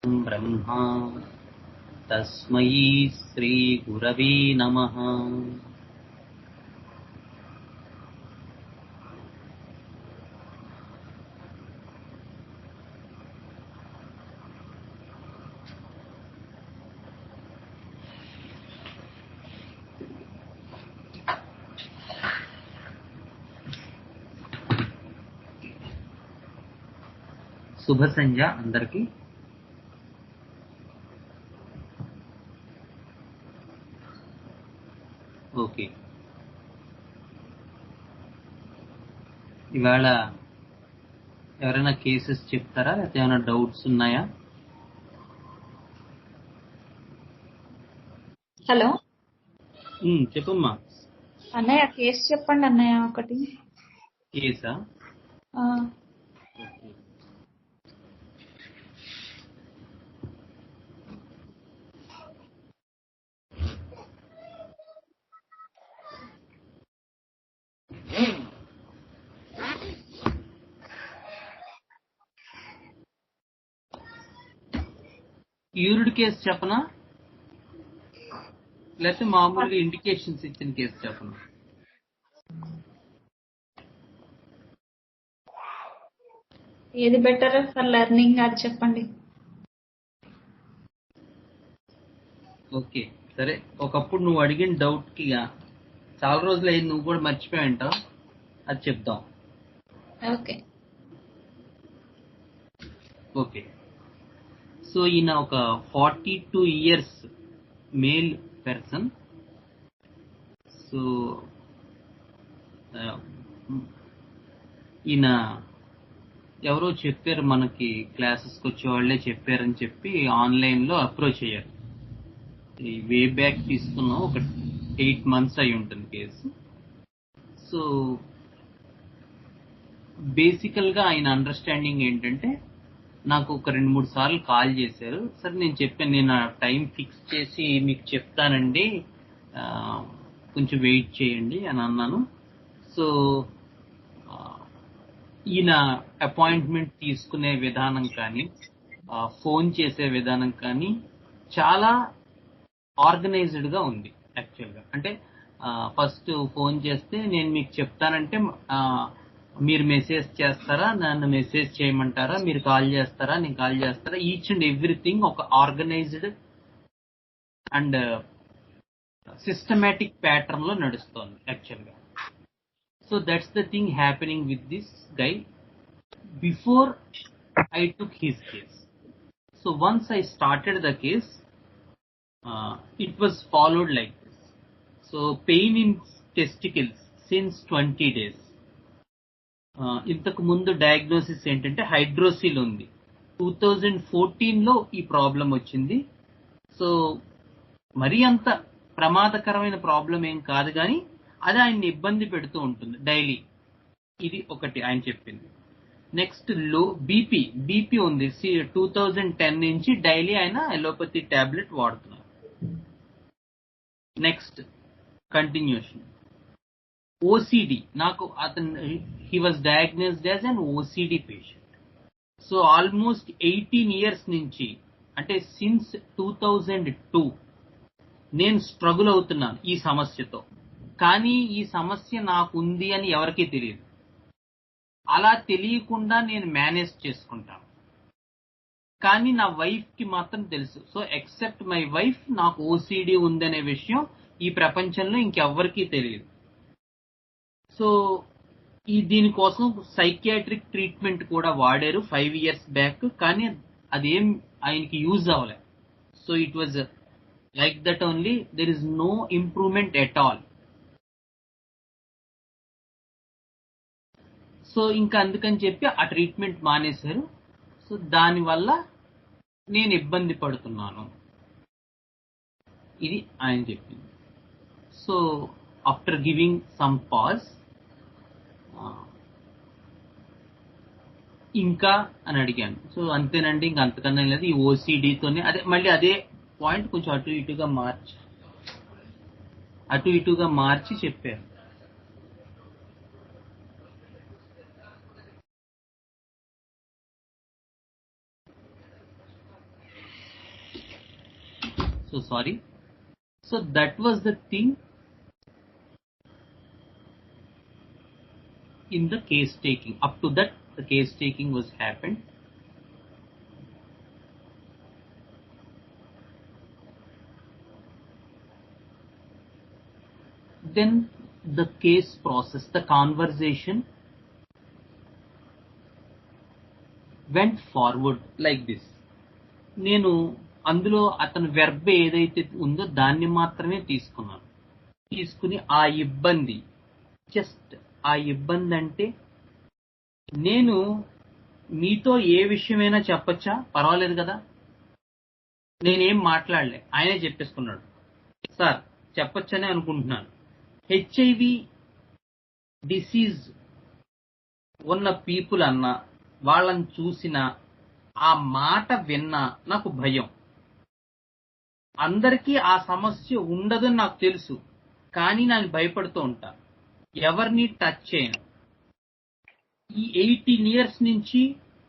ब्रह्मा तस्मै श्रीगुरवे नमः। శుభ సంధ్య అందరికీ. ఓకే, ఇవాళ ఎవరైనా కేసెస్ చెప్తారా, లేకపోతే ఏమైనా డౌట్స్ ఉన్నాయా? హలో చెప్పమ్మా. అన్నయ్య కేసు చెప్పండి అన్నయ్య. ఒకటి కేసా? క్యూర్డ్ కేసు చెప్పనా, లేకపోతే మామూలుగా ఇండికేషన్స్ ఇచ్చిన కేసు చెప్పనా? ఏది బెటర్ ఫర్ లెర్నింగ్ అది చెప్పండి. ఓకే సరే, ఒకప్పుడు నువ్వు అడిగిన డౌట్ కి చాలా రోజులు అయింది, నువ్వు కూడా మర్చిపోయి ఉంటావు, అది చెప్దాం. ఓకే ఓకే, సో ఈయన ఒక 42 years మేల్ పర్సన్. సో ఈయన ఎవరో చెప్పారు, మనకి క్లాసెస్కి వచ్చే వాళ్ళే చెప్పారని చెప్పి ఆన్లైన్లో అప్రోచ్ అయ్యారు. ఈ వే బ్యాక్ తీసుకున్నాం, ఒక 8 months అయి ఉంటుంది కేసు. సో బేసికల్గా ఆయన అండర్స్టాండింగ్ ఏంటంటే, నాకు ఒక 2-3 సార్లు కాల్ చేశారు. సరే నేను చెప్పాను, నేను టైం ఫిక్స్ చేసి మీకు చెప్తానండి, కొంచెం వెయిట్ చేయండి అని అన్నాను. సో ఈయన అపాయింట్మెంట్ తీసుకునే విధానం కానీ, ఫోన్ చేసే విధానం కానీ చాలా ఆర్గనైజ్డ్గా ఉంది యాక్చువల్గా. అంటే ఫస్ట్ ఫోన్ చేస్తే నేను మీకు చెప్తానంటే మీరు మెసేజ్ చేస్తారా, నన్ను మెసేజ్ చేయమంటారా, మీరు కాల్ చేస్తారా, నేను కాల్ చేస్తారా, ఈచ్ అండ్ ఎవ్రీథింగ్ ఒక ఆర్గనైజ్డ్ అండ్ సిస్టమేటిక్ ప్యాటర్న్ లో నడుస్తోంది యాక్చువల్గా. So that's the thing happening with this guy before I took his case. So once I started the case, it was followed like this. So pain in testicles since 20 days. ఇంతకు ముందు diagnosis ఏంటంటే hydrocele ఉంది. 2014లో ఈ problem వచ్చింది. So మరీ అంత ప్రమాదకరమైన problem ఏం కాదు, కానీ అది ఆయన్ని ఇబ్బంది పెడుతూ ఉంటుంది డైలీ. ఇది ఒకటి ఆయన చెప్పింది. నెక్స్ట్ లో బీపీ ఉంది. 2010 నుంచి డైలీ ఆయన ఎలోపతి టాబ్లెట్ వాడుతున్నారు. Next continuation OCD. నాకు he was diagnosed as an OCD patient. So almost 18 years నుంచి, అంటే సిన్స్ 2002 నేను స్ట్రగుల్ అవుతున్నాను ఈ సమస్యతో. కానీ ఈ సమస్య నాకు ఉంది అని ఎవరికీ తెలియదు. అలా తెలియకుండా నేను మేనేజ్ చేసుకుంటాను, కానీ నా వైఫ్ కి మాత్రం తెలుసు. సో ఎక్సెప్ట్ మై వైఫ్, నాకు ఓసిడి ఉందనే విషయం ఈ ప్రపంచంలో ఇంకెవ్వరికీ తెలియదు. సో దీనికోసం సైకియాట్రిక్ ట్రీట్మెంట్ కూడా వాడారు 5 years బ్యాక్, కానీ అదేం ఆయనకి యూజ్ అవ్వలే. So it was like that only, there is no improvement at all. So ఇంకా అందుకని చెప్పి ఆ ట్రీట్మెంట్ మానేశారు. సో దానివల్ల నేను ఇబ్బంది పడుతున్నాను, ఇది ఆయన చెప్పింది. So after giving some pause, ఇంకా అని అడిగాను. సో అంతేనండి, ఇంకా అంతకన్నా లేదు. ఈ ఓసిడితోనే మళ్ళీ అదే పాయింట్ కొంచెం అటు ఇటుగా మార్చి చెప్పారు. So sorry. So that was the thing in the case taking. Up to that, the case taking was happened. Then the case process, the conversation went forward like this. నేను అందులో అతని వెర్బ్ ఏదైతే ఉందో దాన్ని మాత్రమే తీసుకున్నాను. తీసుకుని ఆ ఇబ్బంది, జస్ట్ ఆ ఇబ్బంది అంటే నేను మీతో ఏ విషయమైనా చెప్పొచ్చా, పర్వాలేదు కదా, నేనేం మాట్లాడలే, ఆయనే చెప్పేసుకున్నాడు. సార్ చెప్పొచ్చనే అనుకుంటున్నాను. హెచ్ఐవి డిసీజ్ ఉన్న పీపుల్ అన్నా, వాళ్ళని చూసిన ఆ మాట విన్నా నాకు భయం. అందరికీ ఆ సమస్య ఉండదని నాకు తెలుసు, కానీ నేను భయపడుతూ ఉంటా, ఎవరిని టచ్ చేయను. ఈ 18 years నుంచి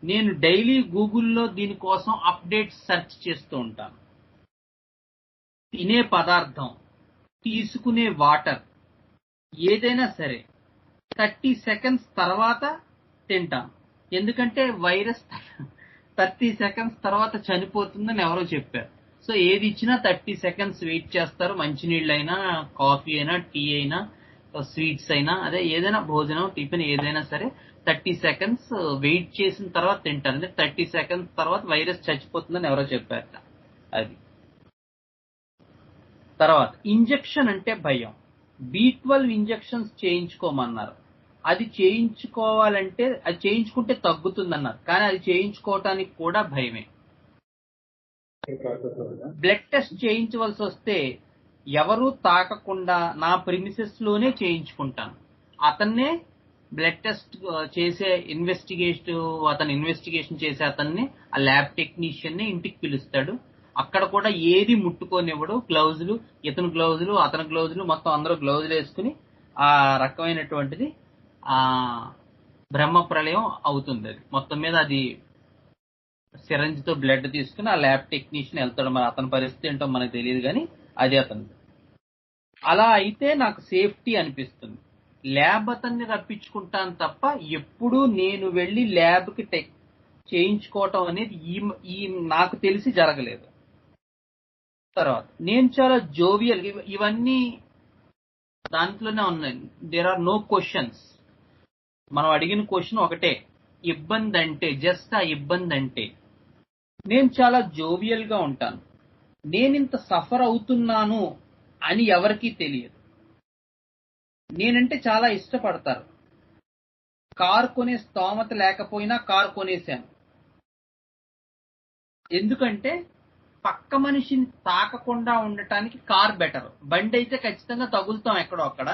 నేను డైలీ గూగుల్లో దీనికోసం అప్డేట్స్ సెర్చ్ చేస్తూ ఉంటాను. తినే పదార్థం, తీసుకునే వాటర్, ఏదైనా సరే 30 seconds తర్వాత తింటాను. ఎందుకంటే వైరస్ 30 seconds తర్వాత చనిపోతుందని ఎవరో చెప్పారు. సో ఏది ఇచ్చినా 30 seconds వెయిట్ చేస్తారు. మంచినీళ్ళైనా, కాఫీ అయినా, టీ అయినా, స్వీట్స్ అయినా, అదే ఏదైనా భోజనం, టిఫిన్ ఏదైనా సరే 30 seconds వెయిట్ చేసిన తర్వాత తింటారు. అంటే 30 seconds తర్వాత వైరస్ చచ్చిపోతుందని ఎవరో చెప్పారట. అది తర్వాత ఇంజెక్షన్ అంటే భయం. B12 injections చేయించుకోమన్నారు. అది చేయించుకోవాలంటే, అది చేయించుకుంటే తగ్గుతుందన్నారు, కానీ అది చేయించుకోవటానికి కూడా భయమే. బ్లడ్ టెస్ట్ చేయించవలసి వస్తే ఎవరూ తాకకుండా నా ప్రిమిసెస్ లోనే చేయించుకుంటాను. అతన్నే బ్లడ్ టెస్ట్ చేసే ఇన్వెస్టిగేషన్ చేసే అతన్ని, ఆ ల్యాబ్ టెక్నీషియన్ ని ఇంటికి పిలుస్తాడు. అక్కడ కూడా ఏది ముట్టుకోనివ్వడు. గ్లౌజులు, ఇతను గ్లౌజులు, అతని గ్లౌజులు, మొత్తం అందరూ గ్లౌజులు వేసుకుని ఆ రకమైనటువంటిది ఆ బ్రహ్మ ప్రళయం అవుతుంది. అది మొత్తం మీద అది సిరంజ్ తో బ్లడ్ తీసుకుని ఆ ల్యాబ్ టెక్నీషియన్ వెళ్తాడు. మరి అతని పరిస్థితి ఏంటో మనకు తెలియదు, కానీ అది అతను. అలా అయితే నాకు సేఫ్టీ అనిపిస్తుంది. ల్యాబ్ అతన్ని రప్పించుకుంటాను తప్ప ఎప్పుడూ నేను వెళ్ళి ల్యాబ్ కి చేయించుకోవటం అనేది ఈ నాకు తెలిసి జరగలేదు. తర్వాత నేను చాలా జోవియల్, ఇవన్నీ దాంట్లోనే ఉన్నాయి. There are no questions. మనం అడిగిన క్వశ్చన్ ఒకటే, ఇబ్బంది అంటే, జస్ట్ ఆ ఇబ్బంది అంటే. నేను చాలా జోవియల్ గా ఉంటాను. నేనింత సఫర్ అవుతున్నాను అని ఎవరికీ తెలియదు. నేనంటే చాలా ఇష్టపడతారు. కారు కొనే స్తోమత లేకపోయినా కారు కొనేశాను. ఎందుకంటే పక్క మనిషిని తాకకుండా ఉండటానికి కార్ బెటర్. బండి అయితే ఖచ్చితంగా తగులుతాం ఎక్కడో అక్కడ,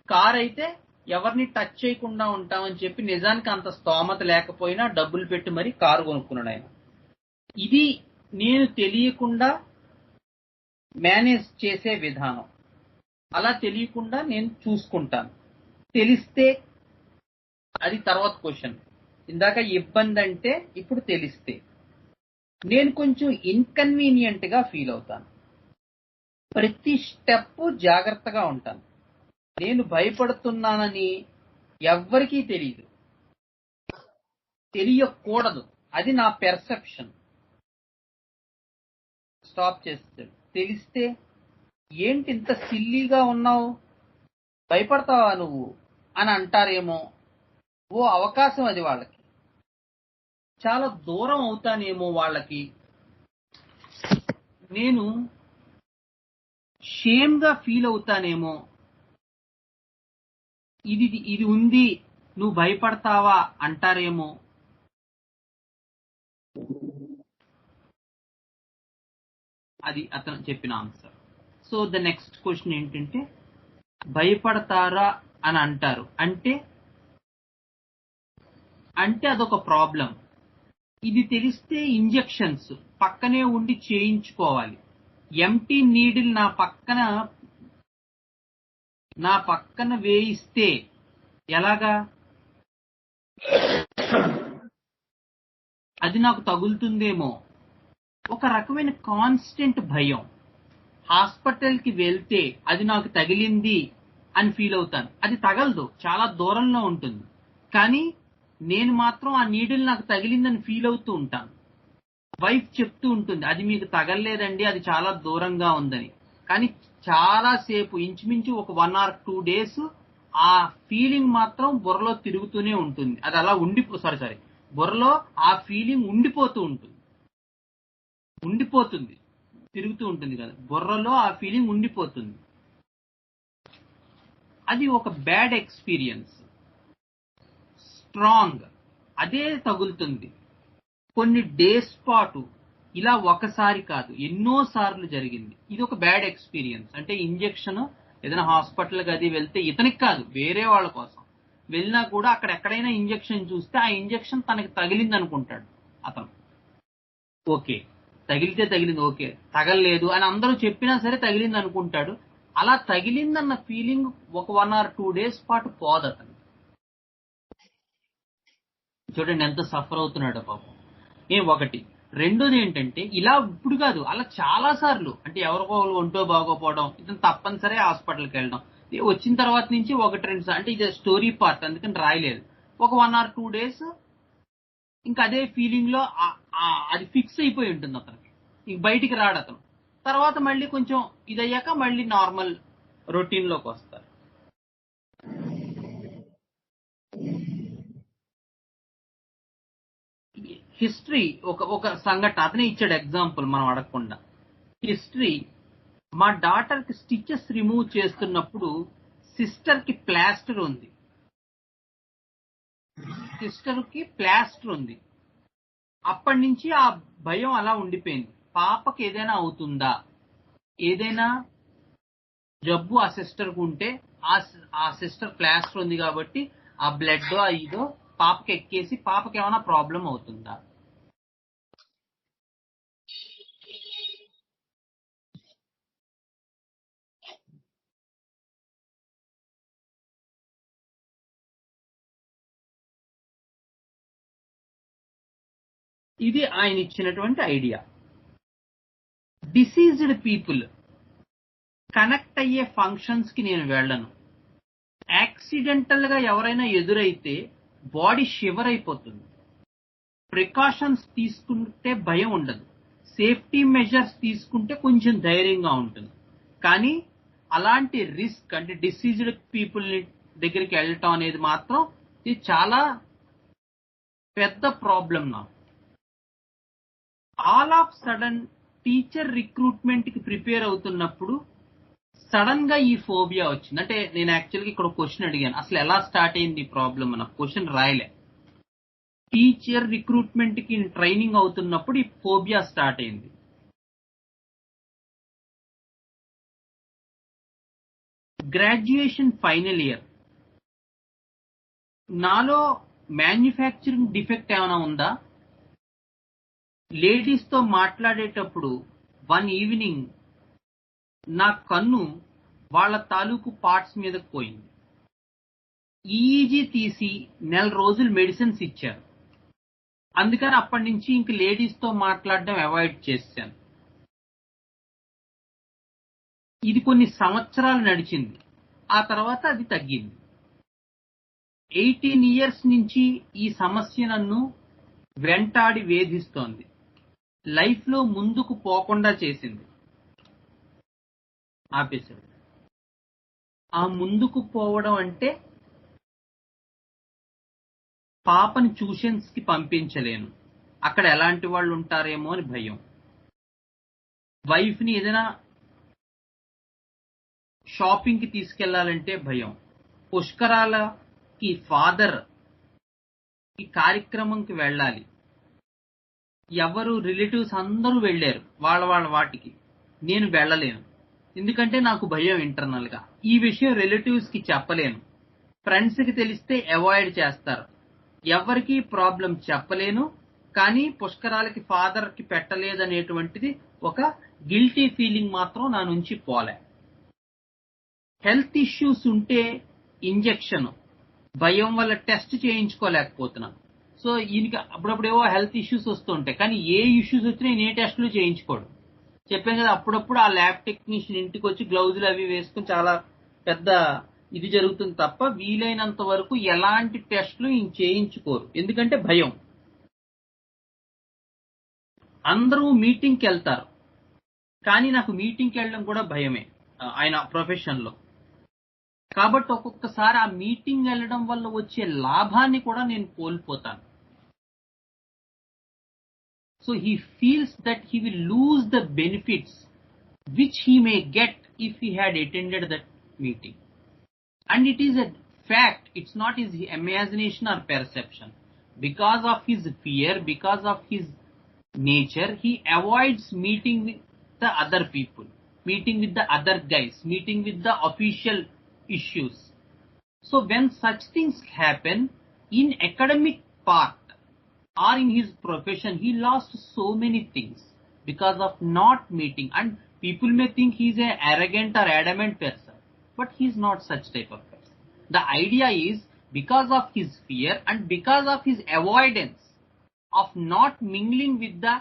కార్ అయితే ఎవరిని టచ్ చేయకుండా ఉంటామని చెప్పి నిజానికి అంత స్తోమత లేకపోయినా డబ్బులు పెట్టి మరీ కారు కొనుక్కున్నాడు ఆయన. ఇది నేను తెలియకుండా మేనేజ్ చేసే విధానం. అలా తెలియకుండా నేను చూసుకుంటాను. తెలిస్తే అది తర్వాత క్వశ్చన్. ఇందాక ఇబ్బంది అంటే, ఇప్పుడు తెలిస్తే నేను కొంచెం ఇన్కన్వీనియంట్ గా ఫీల్ అవుతాను. ప్రతి స్టెప్ జాగ్రత్తగా ఉంటాను. నేను భయపడుతున్నానని ఎవ్వరికీ తెలియదు, తెలియకూడదు. అది నా పెర్సెప్షన్. స్టాప్ చేస్తాడు. తెలిస్తే ఏంటి ఇంత సిల్లీగా ఉన్నావు, భయపడతావా నువ్వు అని అంటారేమో. ఓ అవకాశం అది వాళ్ళకి. చాలా దూరం అవుతానేమో వాళ్ళకి. నేను షేమ్ గా ఫీల్ అవుతానేమో. ఇది ఉంది, నువ్వు భయపడతావా అంటారేమో. అది అతను చెప్పిన answer. So the next question ఏంటంటే, భయపడతారా అని అంటారు అంటే అదొక ప్రాబ్లం. ఇది తెలిస్తే ఇంజెక్షన్స్ పక్కనే ఉండి చేయించుకోవాలి. ఎంటీ నీడిల్ నా పక్కన వేయిస్తే ఎలాగా, అది నాకు తగులుతుందేమో. ఒక రకమైన కాన్స్టెంట్ భయం. హాస్పిటల్కి వెళ్తే అది నాకు తగిలింది అని ఫీల్ అవుతాను. అది తగలదు, చాలా దూరంలో ఉంటుంది. కానీ నేను మాత్రం ఆ నీడిల్ నాకు తగిలిందని ఫీల్ అవుతూ ఉంటాను. వైఫ్ చెప్తూ ఉంటుంది, అది మీకు తగలలేదండి, అది చాలా దూరంగా ఉందని. కానీ చాలా సేపు, ఇంచుమించు ఒక 1 or 2 days ఆ ఫీలింగ్ మాత్రం బుర్రలో తిరుగుతూనే ఉంటుంది. అది అలా సారీ బుర్రలో ఆ ఫీలింగ్ ఉండిపోతుంది, తిరుగుతూ ఉంటుంది కదా, బుర్రలో ఆ ఫీలింగ్ ఉండిపోతుంది. అది ఒక బ్యాడ్ ఎక్స్పీరియన్స్. స్ట్రాంగ్ అదే తగులుతుంది కొన్ని డేస్ పాటు. ఇలా ఒకసారి కాదు, ఎన్నో సార్లు జరిగింది. ఇది ఒక బ్యాడ్ ఎక్స్పీరియన్స్. అంటే ఇంజెక్షన్ ఏదైనా హాస్పిటల్కి అది వెళ్తే, ఇతనికి కాదు వేరే వాళ్ళ కోసం వెళ్ళినా కూడా అక్కడ ఎక్కడైనా ఇంజెక్షన్ చూస్తే ఆ ఇంజెక్షన్ తనకి తగిలింది అనుకుంటాడు అతను. ఓకే, తగిలితే తగిలింది, ఓకే తగలలేదు అని అందరూ చెప్పినా సరే తగిలింది అనుకుంటాడు. అలా తగిలిందన్న ఫీలింగ్ ఒక 1 or 2 days పాటు పోదు అతను. చూడండి ఎంత సఫర్ అవుతున్నాడో పాపం. ఒకటి. రెండోది ఏంటంటే, ఇలా ఇప్పుడు కాదు, అలా చాలా సార్లు. అంటే ఎవరికో ఒంటో బాగోపోవడం, ఇతను తప్పనిసరి హాస్పిటల్కి వెళ్ళడం, వచ్చిన తర్వాత నుంచి 1-2 సార్లు. అంటే ఇది స్టోరీ పార్ట్, అందుకని రాయలేదు. ఒక 1 or 2 days ఇంకా అదే ఫీలింగ్ లో అది ఫిక్స్ అయిపోయి ఉంటుంది అతనికి. ఇంక బయటికి రాడు అతను. తర్వాత మళ్ళీ కొంచెం ఇదయ్యాక మళ్ళీ నార్మల్ రొటీన్ లోకి వస్తారు. హిస్టరీ ఒక సంఘటన అతనే ఇచ్చాడు ఎగ్జాంపుల్, మనం అడగకుండా. హిస్టరీ, మా డాటర్ కి స్టిచెస్ రిమూవ్ చేస్తున్నప్పుడు సిస్టర్ కి ప్లాస్టర్ ఉంది. అప్పటి నుంచి ఆ భయం అలా ఉండిపోయింది. పాపకి ఏదైనా అవుతుందా, ఏదైనా జబ్బు ఆ సిస్టర్ కు ఉంటే, ఆ సిస్టర్ ప్లాస్టర్ ఉంది కాబట్టి ఆ బ్లడ్ ఇదో పాపకి ఎక్కేసి పాపకి ఏమైనా ప్రాబ్లం అవుతుందా. ఇది ఆయన ఇచ్చినటువంటి ఐడియా. డిసీజ్డ్ పీపుల్ కనెక్ట్ అయ్యే ఫంక్షన్స్ కి నేను వెళ్ళను. యాక్సిడెంటల్ గా ఎవరైనా ఎదురైతే బాడీ షివర్ అయిపోతుంది. ప్రికాషన్స్ తీసుకుంటే భయం ఉండదు, సేఫ్టీ మెజర్స్ తీసుకుంటే కొంచెం ధైర్యంగా ఉంటుంది. కానీ అలాంటి రిస్క్, అంటే డిసీజ్డ్ పీపుల్ దగ్గరికి వెళ్ళటం అనేది మాత్రం ఇది చాలా పెద్ద ప్రాబ్లం నాకు. All of sudden teacher recruitment కి ప్రిపేర్ అవుతున్నప్పుడు సడన్ గా ఈ ఫోబియా వచ్చింది. అంటే నేను యాక్చువల్గా ఇక్కడ క్వశ్చన్ అడిగాను, అసలు ఎలా స్టార్ట్ అయింది ఈ ప్రాబ్లం అన్న క్వశ్చన్ రాయలే. టీచర్ రిక్రూట్మెంట్ కి ట్రైనింగ్ అవుతున్నప్పుడు ఈ ఫోబియా స్టార్ట్ అయింది. గ్రాడ్యుయేషన్ ఫైనల్ ఇయర్, నాలో మ్యానుఫ్యాక్చరింగ్ డిఫెక్ట్ ఏమైనా ఉందా? లేడీస్ తో మాట్లాడేటప్పుడు వన్ ఈవినింగ్ నా కన్ను వాళ్ళ తాలూకు పార్ట్స్ మీదకి పోయింది. ఈజీ తీసి 1 రోజులు మెడిసిన్స్ ఇచ్చారు. అందుకని అప్పటి నుంచి ఇంక లేడీస్ తో మాట్లాడడం అవాయిడ్ చేశాను. ఇది కొన్ని సంవత్సరాలు నడిచింది, ఆ తర్వాత అది తగ్గింది. 18 years నుంచి ఈ సమస్య నన్ను వెంటాడి వేధిస్తోంది. లైఫ్ లో ముందుకు పోకుండా చేసింది. ఆపేశాడు. ఆ ముందుకు పోవడం అంటే పాపని ట్యూషన్స్ కి పంపించలేను, అక్కడ ఎలాంటి వాళ్ళు ఉంటారేమో అని భయం. వైఫ్ ని ఏదైనా షాపింగ్ కి తీసుకెళ్లాలంటే భయం. పుష్కరాలకి ఫాదర్ ఈ కార్యక్రమంకి వెళ్ళాలి, ఎవరు రిలేటివ్స్ అందరూ వెళ్ళారు వాళ్ళ వాటికి, నేను వెళ్ళలేను ఎందుకంటే నాకు భయం ఇంటర్నల్ గా. ఈ విషయం రిలేటివ్స్ కి చెప్పలేను, ఫ్రెండ్స్ కి తెలిస్తే అవాయిడ్ చేస్తారు, ఎవరికి ప్రాబ్లం చెప్పలేను. కానీ పుష్కరాలకి ఫాదర్ కి పెట్టలేదనేటువంటిది ఒక గిల్టీ ఫీలింగ్ మాత్రం నా నుంచి పోలే. హెల్త్ ఇష్యూస్ ఉంటే ఇంజెక్షన్ భయం వల్ల టెస్ట్ చేయించుకోలేకపోతున్నాను. సో ఈయనకి అప్పుడప్పుడు ఏవో హెల్త్ ఇష్యూస్ వస్తుంటాయి, కానీ ఏ ఇష్యూస్ వచ్చినా ఏ టెస్టులు చేయించుకోడు. చెప్పాను కదా, అప్పుడప్పుడు ఆ ల్యాబ్ టెక్నీషియన్ ఇంటికి వచ్చి గ్లౌజులు అవి వేసుకుని చాలా పెద్ద ఇది జరుగుతుంది తప్ప వీలైనంత వరకు ఎలాంటి టెస్టులు ఈయన చేయించుకోరు. ఎందుకంటే భయం. అందరూ మీటింగ్కి వెళ్తారు, కానీ నాకు మీటింగ్కి వెళ్ళడం కూడా భయమే ఆయన ప్రొఫెషన్ లో. కాబట్టి ఒక్కొక్కసారి ఆ మీటింగ్ వెళ్ళడం వల్ల వచ్చే లాభాన్ని కూడా నేను కోల్పోతాను. So he feels that he will lose the benefits which he may get if he had attended that meeting. And it is a fact, it's not his imagination or perception. Because of his fear, because of his nature, he avoids meeting with the other people, meeting with the other guys, meeting with the official issues. So when such things happen in academic part or in his profession, he lost so many things because of not meeting. And people may think he is an arrogant or adamant person, but he is not such type of person. The idea is, because of his fear and because of his avoidance of not mingling with the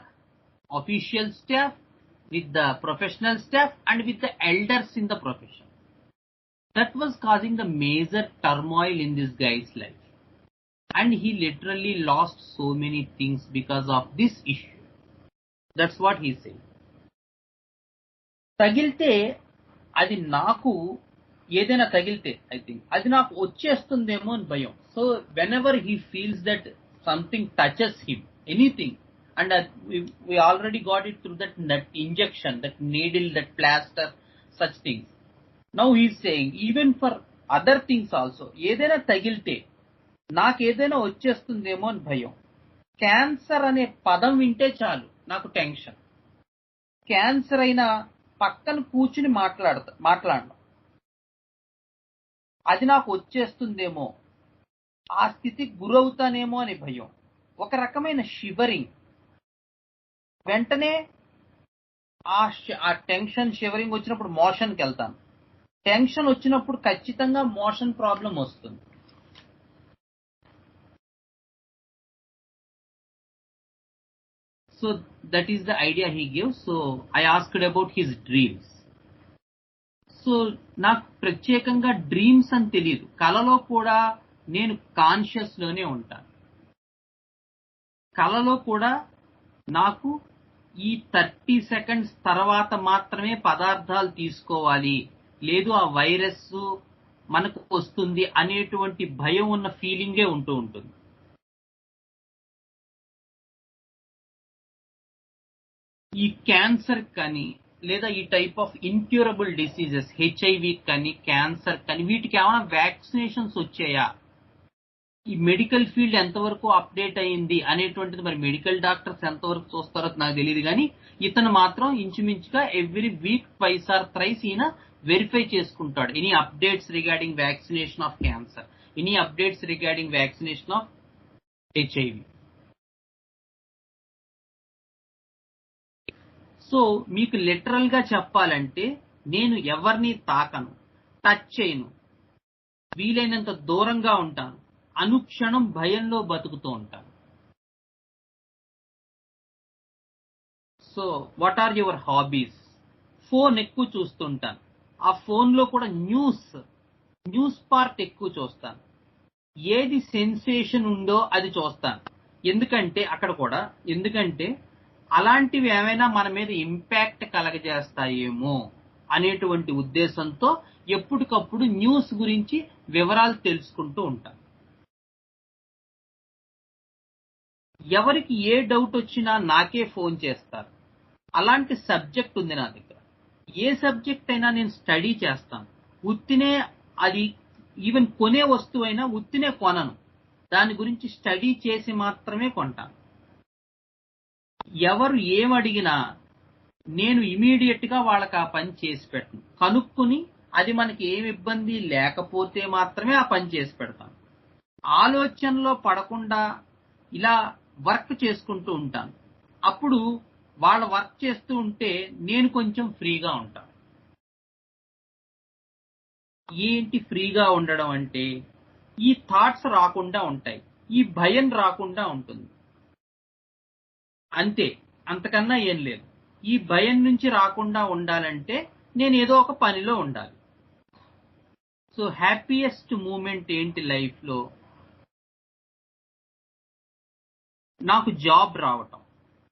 official staff, with the professional staff and with the elders in the profession, that was causing the major turmoil in this guy's life. And he literally lost so many things because of this issue. That's what he said. తగిలితే అది నాకు ఏదైనా తగిలితే I think అది నాకు వచ్చేస్తుందేమో అని భయం. So when ever he feels that something touches him, anything, and we already got it through that injection, that needle, that plaster, such things. Now he is saying even for other things also, ఏదైనా తగిలితే నాకు ఏదైనా వచ్చేస్తుందేమో అని భయం. Cancer అనే పదం వింటే చాలు నాకు టెన్షన్. క్యాన్సర్ అయినా పక్కన కూర్చుని మాట్లాడను, అది నాకు వచ్చేస్తుందేమో, ఆ స్థితికి గురవుతానేమో అని భయం. ఒక రకమైన షివరింగ్. వెంటనే ఆ టెన్షన్ షివరింగ్ వచ్చినప్పుడు మోషన్కి వెళ్తాను. టెన్షన్ వచ్చినప్పుడు ఖచ్చితంగా మోషన్ ప్రాబ్లం వస్తుంది. So that is the idea he give. So I asked about his dreams. So నాకు ప్రత్యేకంగా డ్రీమ్స్ అని తెలియదు. కలలో కూడా నేను కాన్షియస్ లోనే ఉంటాను. కలలో కూడా నాకు ఈ 30 seconds తర్వాత మాత్రమే పదార్థాలు తీసుకోవాలి, లేదు ఆ వైరస్ మనకు వస్తుంది అనేటువంటి భయం ఉన్న ఫీలింగే ఉంటూ ఉంటుంది. ఈ క్యాన్సర్ కానీ లేదా ఈ type of incurable diseases, HIV కానీ క్యాన్సర్ కానీ, వీటికి ఏమైనా వ్యాక్సినేషన్స్ వచ్చాయా, ఈ మెడికల్ ఫీల్డ్ ఎంతవరకు అప్డేట్ అయింది అనేటువంటిది మరి మెడికల్ డాక్టర్స్ ఎంతవరకు చూస్తారో నాకు తెలియదు. కానీ ఇతను మాత్రం ఇంచుమించుగా ఎవ్రీ వీక్ 2 or 3 ఈయన వెరిఫై చేసుకుంటాడు. Any updates regarding vaccination of cancer, any updates regarding vaccination of HIV. So మీకు లిటరల్ గా చెప్పాలంటే నేను ఎవరిని తాకను, టచ్ చేయను, వీలైనంత దూరంగా ఉంటాను, అనుక్షణం భయంలో బతుకుతూ ఉంటాను. So what are your hobbies? Phone ఎక్కువ చూస్తుంటాను. ఆ ఫోన్ లో కూడా న్యూస్ పార్ట్ ఎక్కువ చూస్తాను. ఏది సెన్సేషన్ ఉందో అది చూస్తాను. ఎందుకంటే అలాంటివి ఏమైనా మన మీద ఇంపాక్ట్ కలగజేస్తాయేమో అనేటువంటి ఉద్దేశంతో ఎప్పటికప్పుడు న్యూస్ గురించి వివరాలు తెలుసుకుంటూ ఉంటాను. ఎవరికి ఏ డౌట్ వచ్చినా నాకే ఫోన్ చేస్తారు. అలాంటి సబ్జెక్ట్ ఉంది నా దగ్గర. ఏ సబ్జెక్ట్ అయినా నేను స్టడీ చేస్తాను. ఉత్తినే అది ఈవెన్ కొనే వస్తువైనా ఉత్తినే కొనను, దాని గురించి స్టడీ చేసి మాత్రమే కొంటాను. ఎవరు ఏమడిగినా నేను ఇమీడియట్ గా వాళ్ళకి ఆ పని చేసి పెట్టను. కనుక్కుని అది మనకి ఏమి ఇబ్బంది లేకపోతే మాత్రమే ఆ పని చేసి పెడతాను. ఆలోచనలో పడకుండా ఇలా వర్క్ చేసుకుంటూ ఉంటాను. అప్పుడు వాళ్ళ వర్క్ చేస్తూ ఉంటే నేను కొంచెం ఫ్రీగా ఉంటాను. ఏంటి ఫ్రీగా ఉండడం అంటే, ఈ థాట్స్ రాకుండా ఉంటాయి, ఈ భయం రాకుండా ఉంటుంది, అంతే, అంతకన్నా ఏం లేదు. ఈ భయం నుంచి రాకుండా ఉండాలంటే నేను ఏదో ఒక పనిలో ఉండాలి. సో హ్యాపీయెస్ట్ మూమెంట్ ఏంటి లైఫ్ లో? నాకు జాబ్ రావటం,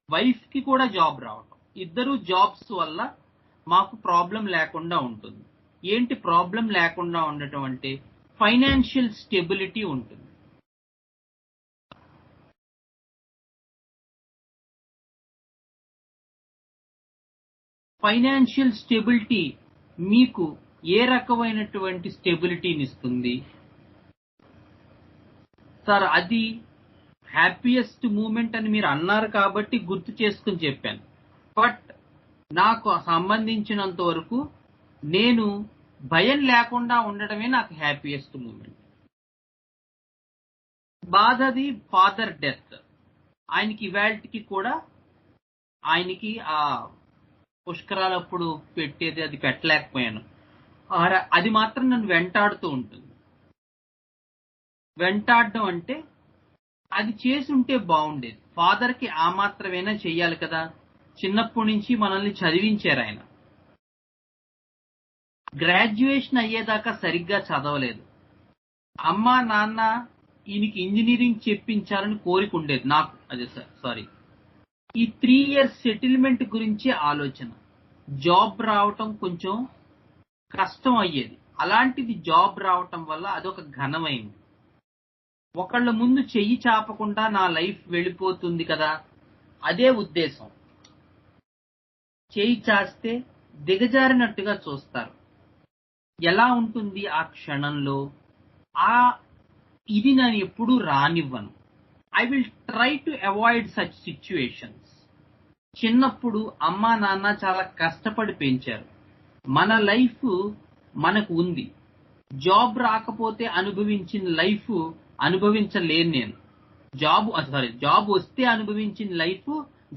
వైఫ్ కి కూడా జాబ్ రావటం. ఇద్దరు జాబ్స్ వల్ల మాకు ప్రాబ్లం లేకుండా ఉంటుంది. ఏంటి ప్రాబ్లం లేకుండా ఉండటం అంటే ఫైనాన్షియల్ స్టెబిలిటీ ఉంటుంది. ఫైనాన్షియల్ స్టెబిలిటీ మీకు ఏ రకమైనటువంటి స్టెబిలిటీని ఇస్తుంది సార్? అది హ్యాపీయెస్ట్ మూమెంట్ అని మీరు అన్నారు కాబట్టి గుర్తు చేసుకుని చెప్పాను. బట్ నాకు సంబంధించినంత వరకు నేను భయం లేకుండా ఉండడమే నాకు హ్యాపీయెస్ట్ మూమెంట్. బాధది ఫాదర్ డెత్. ఆయనకి ఇవాల్టికి కూడా ఆయనకి ఆ పుష్కరాలప్పుడు పెట్టేది అది పెట్టలేకపోయాను. అది మాత్రం నన్ను వెంటాడుతూ ఉంటుంది. వెంటాడడం అంటే అది చేసి ఉంటే బాగుండేది. ఫాదర్కి ఆ మాత్రమేనా చెయ్యాలి కదా. చిన్నప్పటి నుంచి మనల్ని చదివించారు ఆయన. గ్రాడ్యుయేషన్ అయ్యేదాకా సరిగ్గా చదవలేదు. అమ్మా నాన్న ఈయనకి ఇంజనీరింగ్ చెప్పించాలని కోరిక ఉండేది నాకు. అదే సారీ, ఈ 3 years సెటిల్మెంట్ గురించి ఆలోచన. జాబ్ రావటం కొంచెం కష్టం అయ్యేది. అలాంటిది జాబ్ రావటం వల్ల అదొక ఘనమైంది. ఒకళ్ళ ముందు చెయ్యి చాపకుండా నా లైఫ్ వెళ్ళిపోతుంది కదా, అదే ఉద్దేశం. చెయ్యి చాస్తే దిగజారినట్టుగా చూస్తారు. ఎలా ఉంటుంది ఆ క్షణంలో? ఇది నేను ఎప్పుడూ రానివ్వను. I will try to avoid such situations. చిన్నప్పుడు అమ్మా నాన్న చాలా కష్టపడి పెంచారు. మన లైఫ్ మనకు ఉంది. జాబ్ రాకపోతే అనుభవించిన లైఫ్ అనుభవించలేను నేను. జాబ్ వస్తే అనుభవించిన లైఫ్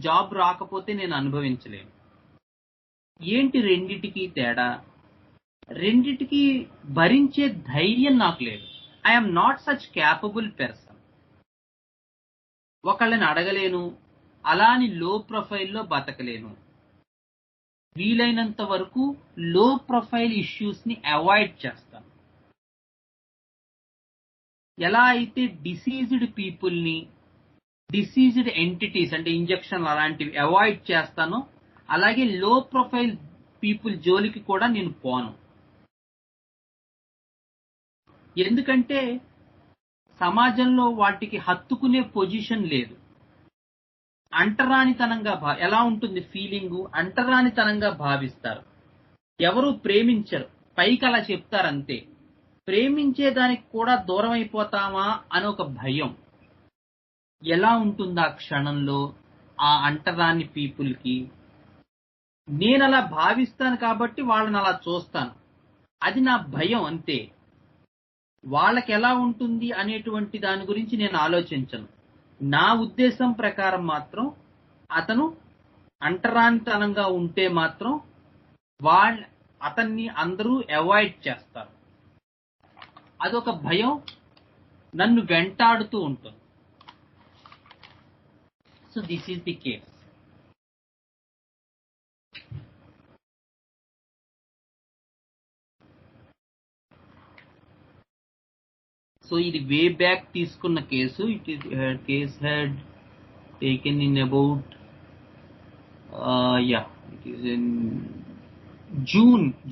జాబ్ రాకపోతే నేను అనుభవించలేను. ఏంటి రెండిటికి తేడా? రెండిటికి భరించే ధైర్యం నాకు లేదు. I'm not such capable person. ఒకళ్ళని అడగలేను, అలా అని లో ప్రొఫైల్లో బతకలేను. వీలైనంత వరకు లో ప్రొఫైల్ ఇష్యూస్ ని అవాయిడ్ చేస్తాను. ఎలా అయితే డిసీజ్డ్ పీపుల్ ని, డిసీజ్డ్ ఎంటిటీస్ అంటే ఇంజెక్షన్ అలాంటివి అవాయిడ్ చేస్తానో, అలాగే లో ప్రొఫైల్ పీపుల్ జోలికి కూడా నేను పోను. ఎందుకంటే సమాజంలో వాటికి హత్తుకునే పొజిషన్ లేదు. అంటరానితనంగా ఎలా ఉంటుంది ఫీలింగు? అంటరానితనంగా భావిస్తారు. ఎవరు ప్రేమించరు, పైకి అలా చెప్తారంతే. ప్రేమించేదానికి కూడా దూరం అయిపోతామా అని ఒక భయం. ఎలా ఉంటుంది ఆ క్షణంలో ఆ అంటరాని పీపుల్కి? నేను అలా భావిస్తాను కాబట్టి వాళ్ళని అలా చూస్తాను. అది నా భయం అంతే. వాళ్ళకి ఎలా ఉంటుంది అనేటువంటి దాని గురించి నేను ఆలోచించను. నా ఉద్దేశం ప్రకారం మాత్రం అతను అంటరానితనంగా ఉంటే మాత్రం అతన్ని అందరూ అవాయిడ్ చేస్తారు. అదొక భయం నన్ను వెంటాడుతూ ఉంటుంది. So this is the case. So ఇది వే బ్యాక్ తీసుకున్న case. Case had taken in about it is in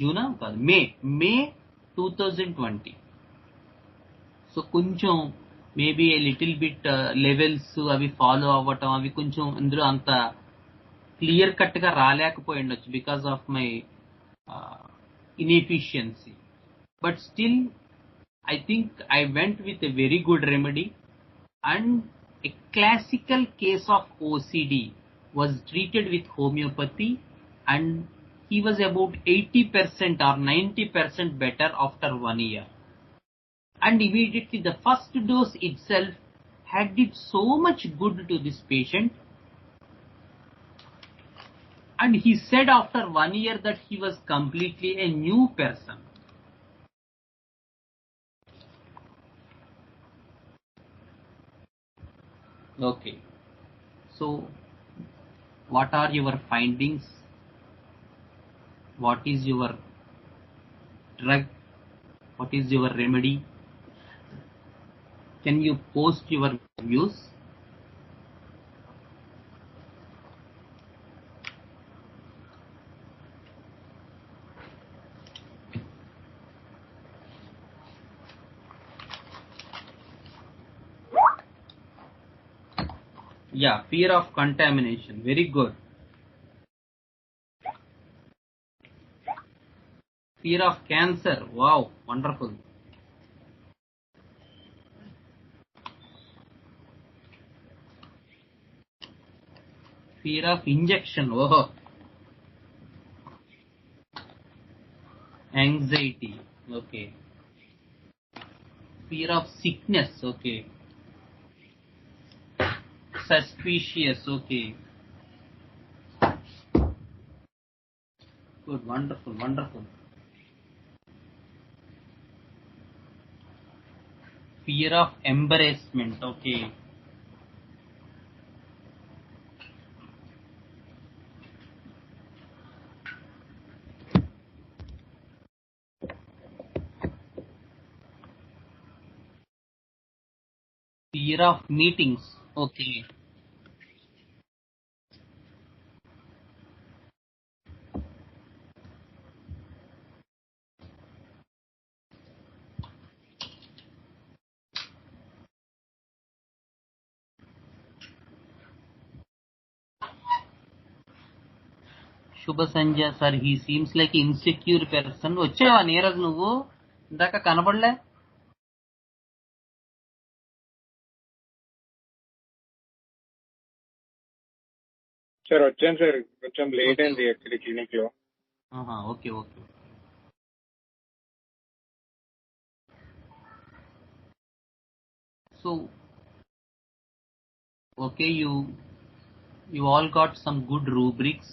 జూనా కాదు, మే 2020. సో కొంచెం మేబీ లిటిల్ బిట్ లెవెల్స్ అవి ఫాలో అవ్వటం అవి కొంచెం ఇందులో అంత క్లియర్ కట్ గా రాలేకపోయి ఉండొచ్చు because of my inefficiency. But still I think I went with a very good remedy, and a classical case of OCD was treated with homeopathy, and he was about 80% or 90% better after 1 year. And immediately the first dose itself had did so much good to this patient, and he said after 1 year that he was completely a new person. Okay, so What are your findings? What is your drug? What is your remedy? Can you post your views? Yeah, fear of contamination. Very good. Fear of cancer. Wow, wonderful. Fear of injection. Oh, anxiety. Okay. Fear of sickness. Okay. Suspicious. Okay. Good. Wonderful. Wonderful. Fear of embarrassment. Okay. Fear of meetings. Okay. శుభ సంధ్య sir he seems like insecure person. వచ్చావా నీరజ్ నువ్వు? ఇందాక కనబడలే. Sir వచ్చాను sir, కొంచెం late అయింది actually clinic లో. Okay okay. So okay, you all got some good rubrics,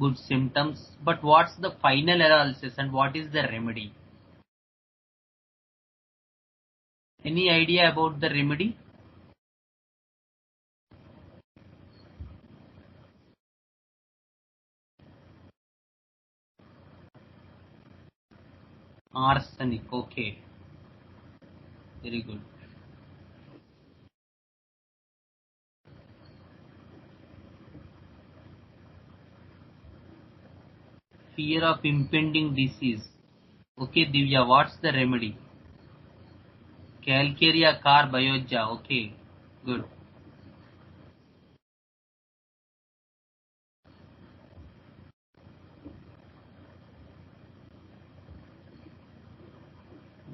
good symptoms, but what's the final analysis and what is the remedy? Any idea about the remedy? Arsenic. Okay, very good. Fear of impending disease. Okay, Divya, what's the remedy? Calcarea car bioja. Okay, good.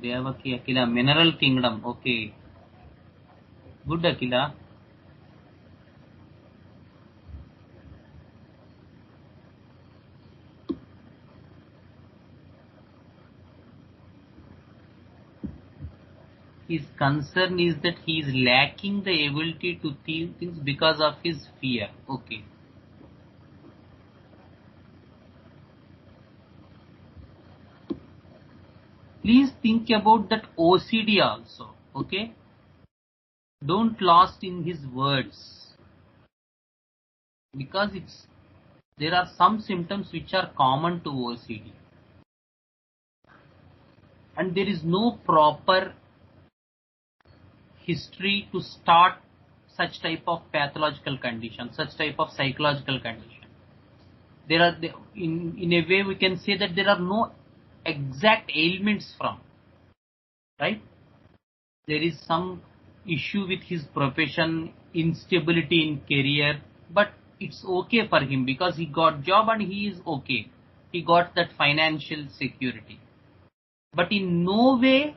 Devaki Akila, mineral kingdom. Okay, good Akila. His concern is that he is lacking the ability to think things because of his fear. Okay. Please think about that OCD also. Okay. Don't lost in his words, because there are some symptoms which are common to OCD, and there is no proper history to start such type of pathological condition, such type of psychological condition. There are in a way we can say that there are no exact ailments from, right? There is some issue with his profession, instability in career, but it's okay for him because he got job and he is okay. He got that financial security. But in no way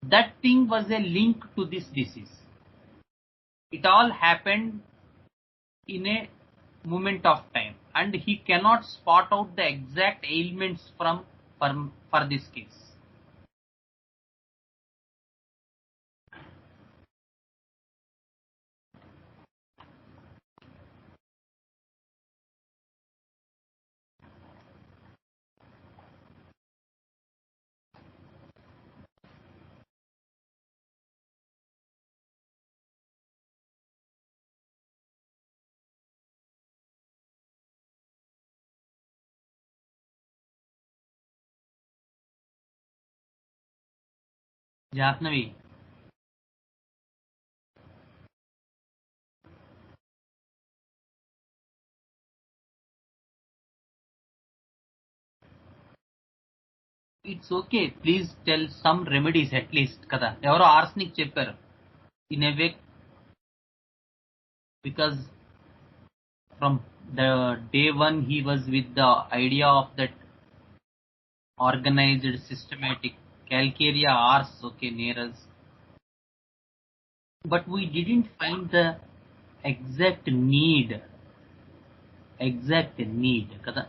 that thing was a link to this disease. It all happened in a moment of time, and he cannot spot out the exact ailments for this case. Jahnavi. It's okay, please tell some remedies at least కదా. ఎవరో ఆర్స్నిక్ చెప్పారు in a way, because from the day one he was with the idea of that organized, systematic. Calcaria Ars, okay, near us. But we didn't find the exact need. Kada.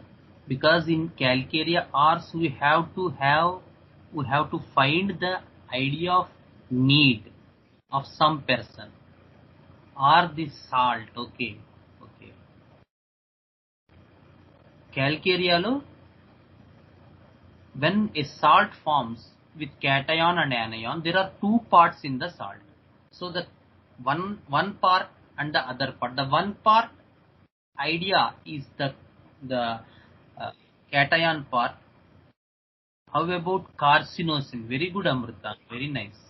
Because in Calcaria Ars we have to find the idea of need of some person or the salt, okay. Calcaria lo, when a salt forms with cation and anion, there are two parts in the salt. So the one part and the other part. The one part idea is the cation part. How about carcinosin? Very good, Amrita. Very nice.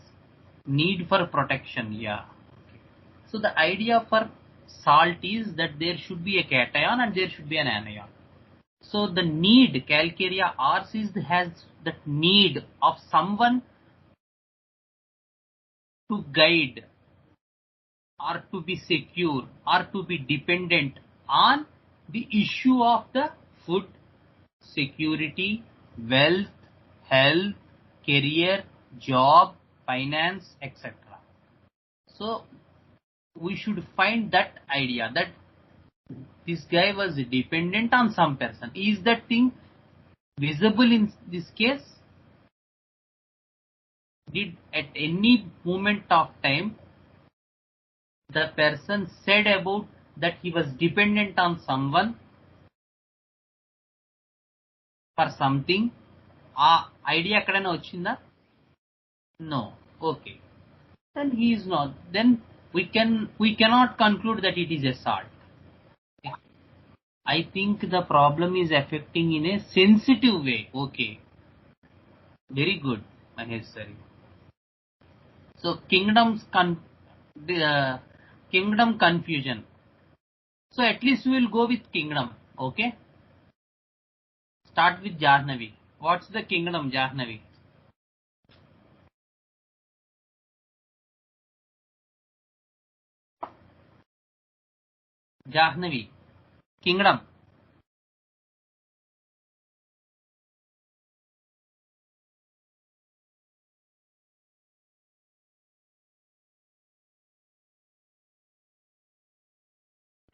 Need for protection, yeah. So the idea for salt is that there should be a cation and there should be an anion. So the need, Calcaria Ars has that need of someone to guide or to be secure or to be dependent on the issue of the food, security, wealth, health, career, job, finance, etc. So we should find that idea that this guy was dependent on some person. Is that thing visible in this case? Did at any moment of time the person said about that he was dependent on someone for something? ఆ idea ఎక్కడైనా వచ్చిందా? No. Okay. Then he is not. Then we cannot conclude that it is a salt. I think the problem is affecting in a sensitive way. Okay. Very good, Mahesh sir. So kingdom confusion. So at least we will go with kingdom. Okay. Start with Jahnavi. What's the kingdom, Jahnavi? Jahnavi. Kingdom.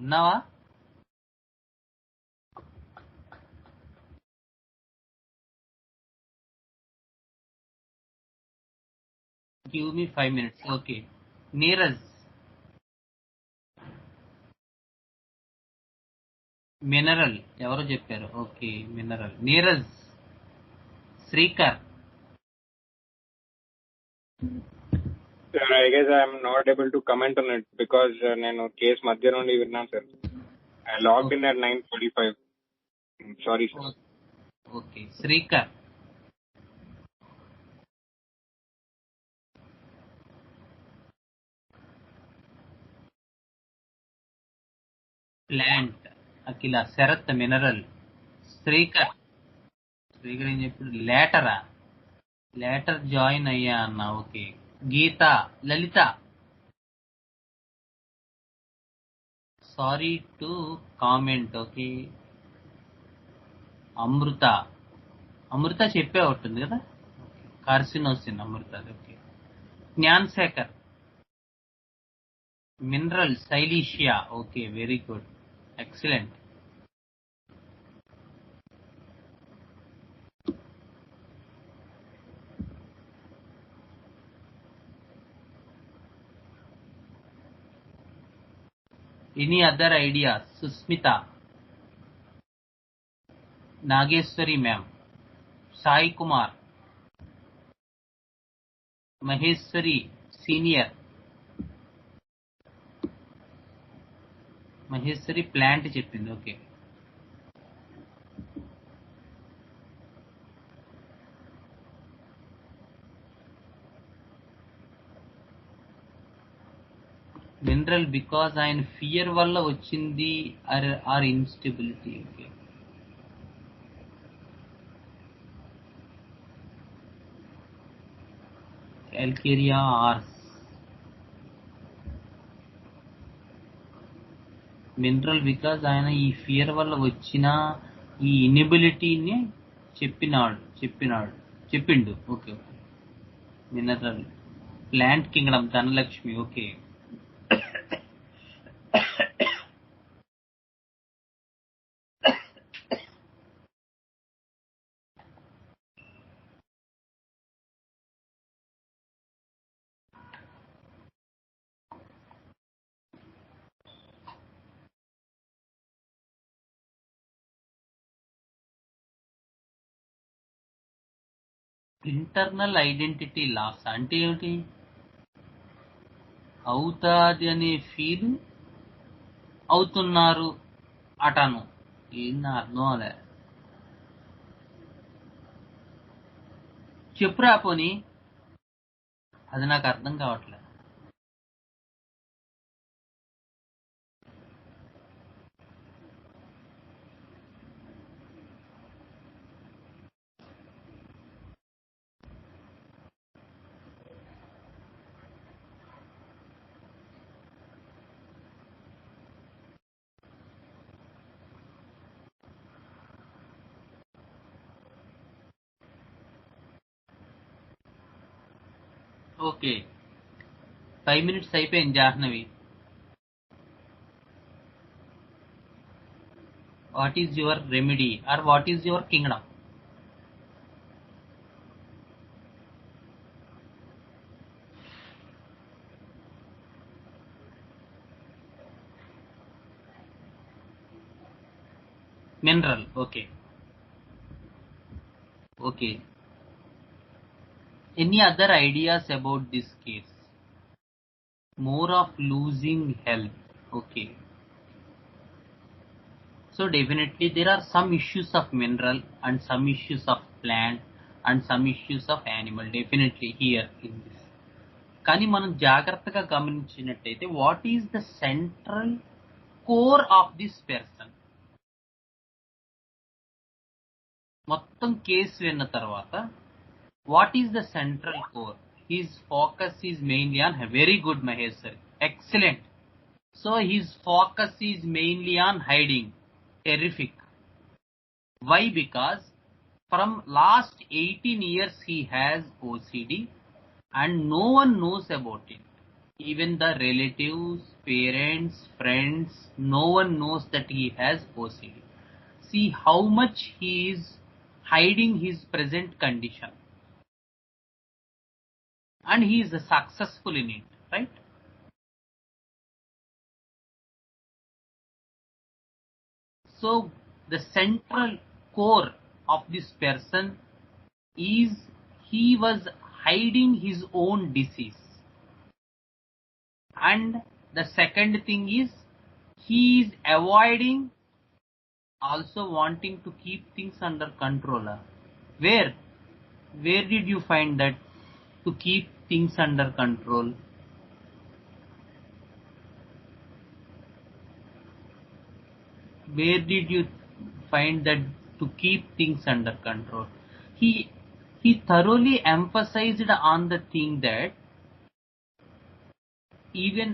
ఉన్నావా? Give me 5 minutes. Okay. Neeraj. Mineral ఎవరో చెప్పారు. Okay, mineral. Neeraj. Srikar. Sir, I guess I am not able to comment on it because నేను కేసు మధ్య నుండి విన్నాను sir. I logged in at 9:45. Sorry sir. Okay, Srikar. Plant. Akhila. Sharath. Mineral. Srikar. Srikar ఏం చెప్పాడు? లేటర్ జాయిన్ అయ్యా అన్న. Okay. Geetha. Lalitha. Sorry to comment. Okay. Amrutha చెప్పే ఉంటుంది కదా. Carcinosin Amrutha. Okay. Gyan Shekhar. Mineral. Silicea. Okay, very good, excellent. Any other ideas? Susmitha. Nageswari ma'am. Sai Kumar. Maheswari senior. Maheswari plant చెప్పింది. Okay. Mineral because ఆయన fear వల్ల వచ్చింది or instability. Okay, calcarea ars. Mineral because ఆయన ఈ ఫియర్ వల్ల వచ్చిన ఈ ఇనిబిలిటీని చెప్పిండు. Okay, mineral. Plant kingdom Dhanalakshmi. Okay, internal identity loss అంటే ఏమిటి? అవుతాది అనే ఫీల్ అవుతున్నారు అటను. ఏంది అర్థం అలే. చెప్పురా పోని, అది నాకు అర్థం కావట్లే. ఓకే, 5 minutes అయిపోయింది Jahnavi. What is your remedy or what is your kingdom? Mineral. Okay, okay. Any other ideas about this case? More of losing health. Okay. So definitely there are some issues of mineral and some issues of plant and some issues of animal definitely here in this. కానీ మనం జాగ్రత్తగా గమనించినట్టయితే what is the central core of this person? మొత్తం case విన్న తర్వాత what is the central core? His focus is mainly on, very good Mahesh sir, excellent. So his focus is mainly on hiding. Terrific. Why? Because from last 18 years he has OCD and no one knows about it. Even the relatives, parents, friends, no one knows that he has OCD. See how much he is hiding his present condition. And he is successful in it, right? So the central core of this person is he was hiding his own disease. And the second thing is he is avoiding, also wanting to keep things under control. Where did you find that to keep things under control? Where did you find that to keep things under control? He thoroughly emphasized on the thing that even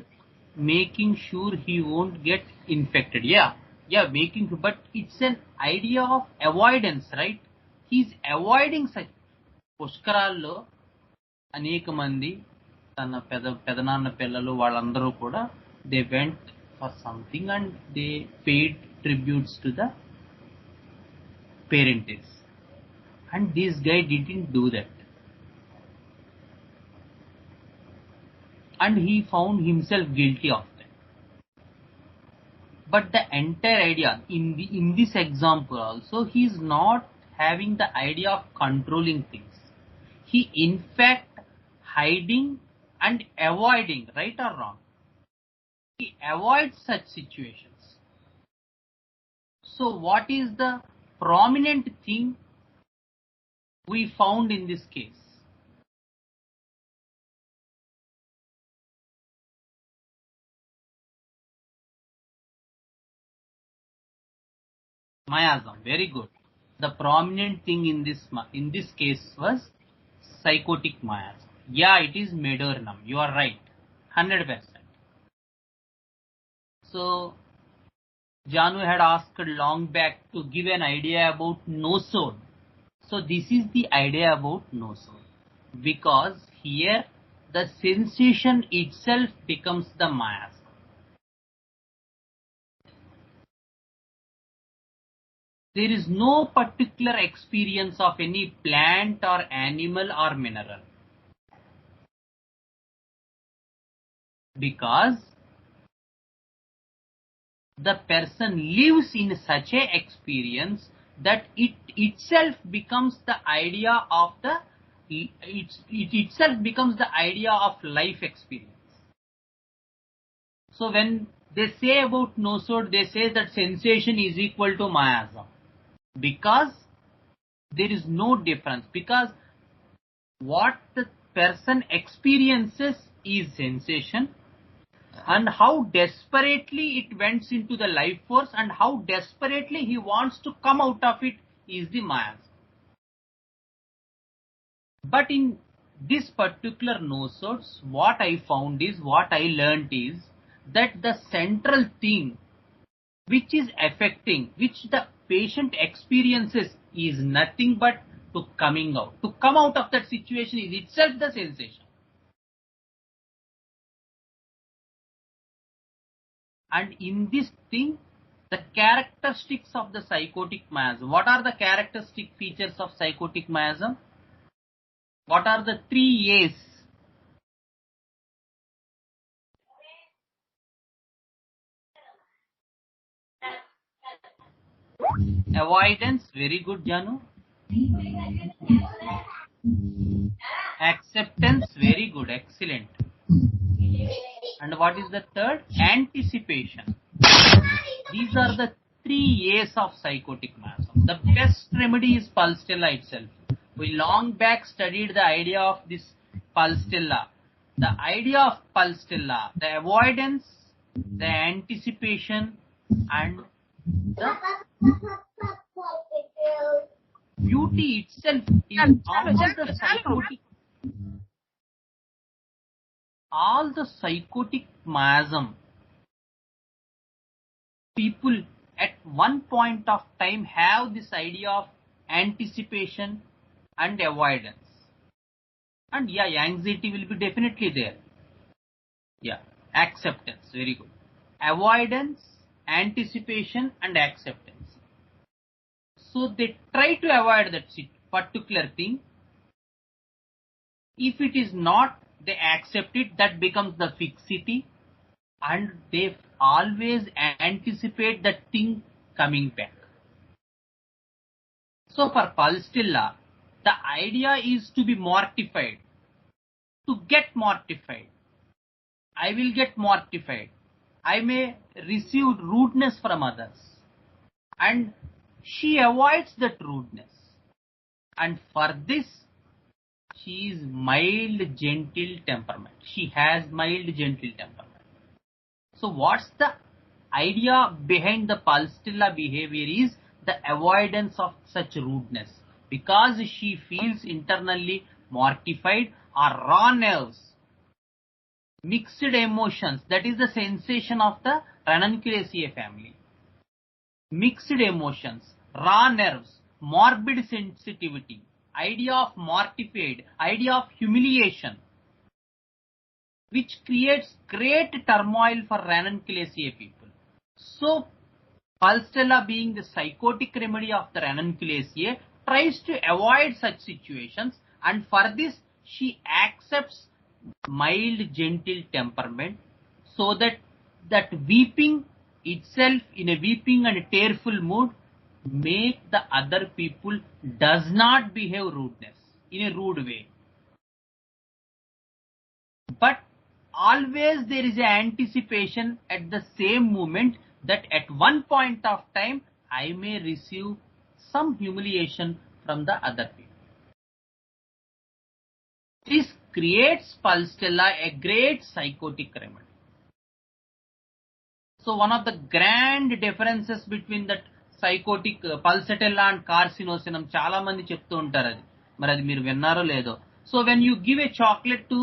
making sure he won't get infected. Yeah, making sure, but it's an idea of avoidance, right? He's avoiding such. పుష్కరాల్లో అనేక మంది తన పెదనాన్న పిల్లలు వాళ్ళందరూ కూడా they went for something and they paid tributes to the parents, and this guy didn't do that, and he found himself guilty of that. But the entire idea in this example also, he is not having the idea of controlling things. He in fact hiding and avoiding, right or wrong? He avoids such situations. So what is the prominent thing we found in this case? Miasm. Very good. The prominent thing in this case was psychotic miasm. Yeah, it is medornum. You are right. 100%. So Janu had asked long back to give an idea about nosode. So this is the idea about nosode. Because here the sensation itself becomes the miasm. There is no particular experience of any plant or animal or mineral. Because the person lives in such a experience that it itself becomes the idea of it itself becomes the idea of life experience. So when they say about nosode, they say that sensation is equal to miasm. Because there is no difference. Because what the person experiences is sensation, and how desperately it went into the life force and how desperately he wants to come out of it is the miasm. But in this particular nosodes, what I found is, what I learnt is, that the central thing which is affecting, which the patient experiences is nothing but to coming out. To come out of that situation is itself the sensation. And in this thing, the characteristics of the psychotic miasm. What are the characteristic features of psychotic miasm? What are the 3 A's? Avoidance, very good, Janu. Acceptance, very good, excellent. And what is the third? Anticipation. These are the 3 A's of psychotic miasm. The best remedy is Pulsatilla itself. We long back studied the idea of this Pulsatilla. The idea of Pulsatilla, the avoidance, the anticipation, and the beauty itself is all the psychotic miasm. People at one point of time have this idea of anticipation and avoidance. And yeah, anxiety will be definitely there. Yeah, acceptance, very good. Avoidance, anticipation and acceptance. So they try to avoid that particular thing. If it is not, they accept it, that becomes the fixity, and they always anticipate that thing coming back. So for Pulsatilla, the idea is to be mortified, to get mortified. I will get mortified. I may receive rudeness from others. And she avoids that rudeness. And for this, she is mild, gentle temperament. She has mild, gentle temperament. So what's the idea behind the Pulsatilla behavior is the avoidance of such rudeness. Because she feels internally mortified or raw nerves, mixed emotions, that is the sensation of the Ranunculaceae family. Mixed emotions, raw nerves, morbid sensitivity, idea of mortified, idea of humiliation, which creates great turmoil for Ranunculaceae people. So, Pulsatilla, being the psychotic remedy of the Ranunculaceae, tries to avoid such situations, and for this she accepts mild, gentle temperament, so that weeping itself, in a weeping and tearful mood, make the other people does not behave rudeness in a rude way. But always there is an anticipation at the same moment that at one point of time I may receive some humiliation from the other people. This creates Pulsatilla a great psychotic remedy. So one of the grand differences between that psychotic pulsatilla and carcinosinum చాలా మంది చెప్తూ ఉంటారు అది, మరి అది మీరు విన్నారో లేదో. So when you give a chocolate to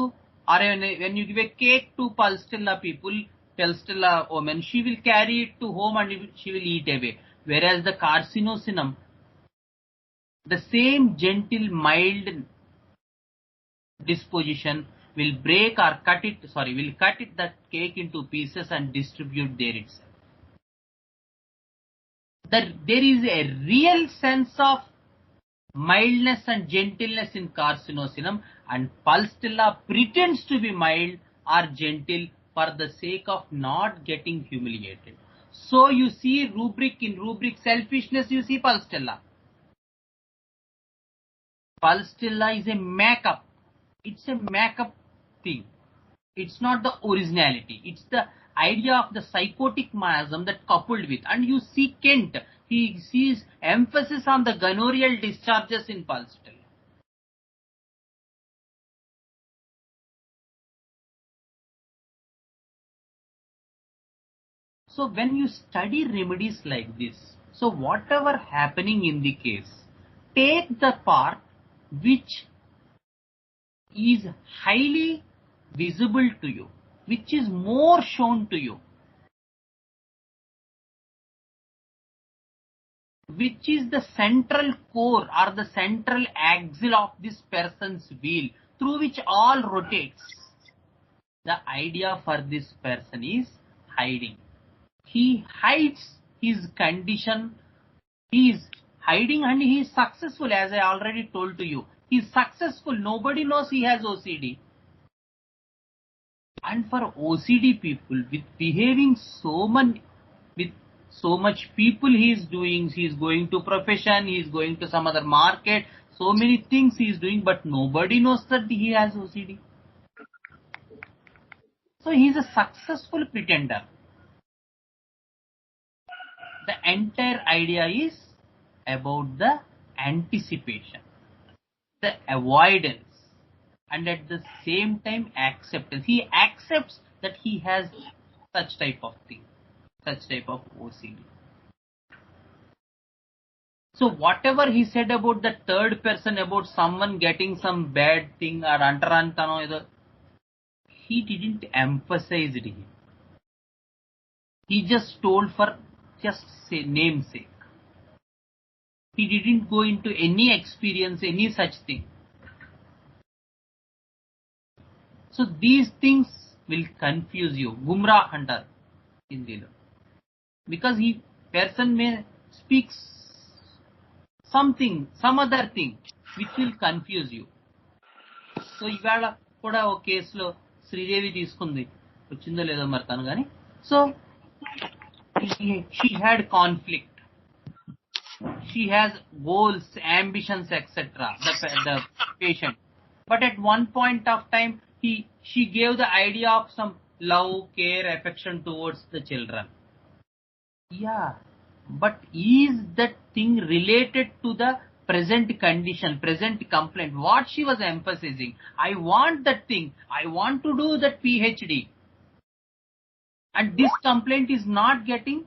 or when you give a cake to Pulstilla people, Pulstilla woman, she will carry it to home and she will eat away. Whereas the carcinosinum, the same gentle, mild disposition will break or cut it, will cut it, that cake into pieces and distribute there itself. That there is a real sense of mildness and gentleness in carcinosinum, and Pulstilla pretends to be mild or gentle for the sake of not getting humiliated. So you see in rubric selfishness, you see Pulstilla. Pulstilla is a makeup. It's a makeup thing. It's not the originality. It's the idea of the psychotic miasm that coupled with. And you see Kent, he sees emphasis on the gonorrheal discharges in Pulstilla. So when you study remedies like this, so whatever happening in the case, take the part which is highly visible to you, which is more shown to you, which is the central core or the central axle of this person's wheel through which all rotates. The idea for this person is hiding. He hides his condition. He is hiding and he is successful, as I already told to you. He is successful. Nobody knows he has OCD. And for OCD people, with behaving with so much people he is going to profession, he is going to some other market, so many things he is doing, but nobody knows that he has OCD. So he is a successful pretender. The entire idea is about the anticipation, the avoidance, and at the same time acceptance. He accepts that he has such type of thing, such type of OCD. So whatever he said about the third person, about someone getting some bad thing or antarantano, he didn't emphasize it. He just told for just say namesake. He didn't go into any experience, any such thing. So these things will confuse you. Gumrah hunter Hindilo. Because person may speaks something, some other thing which will confuse you. So ఇవాళ కూడా ఒక కేసులో శ్రీదేవి తీసుకుంది, వచ్చిందో లేదో మరి తను కానీ. So she had conflict. She has goals, ambitions, etc. The patient. But at one point of time, she gave the idea of some love, care, affection towards the children. Yeah, but is that thing related to the present condition, present complaint? What she was emphasizing, I want that thing, I want to do that PhD. And this complaint is not getting.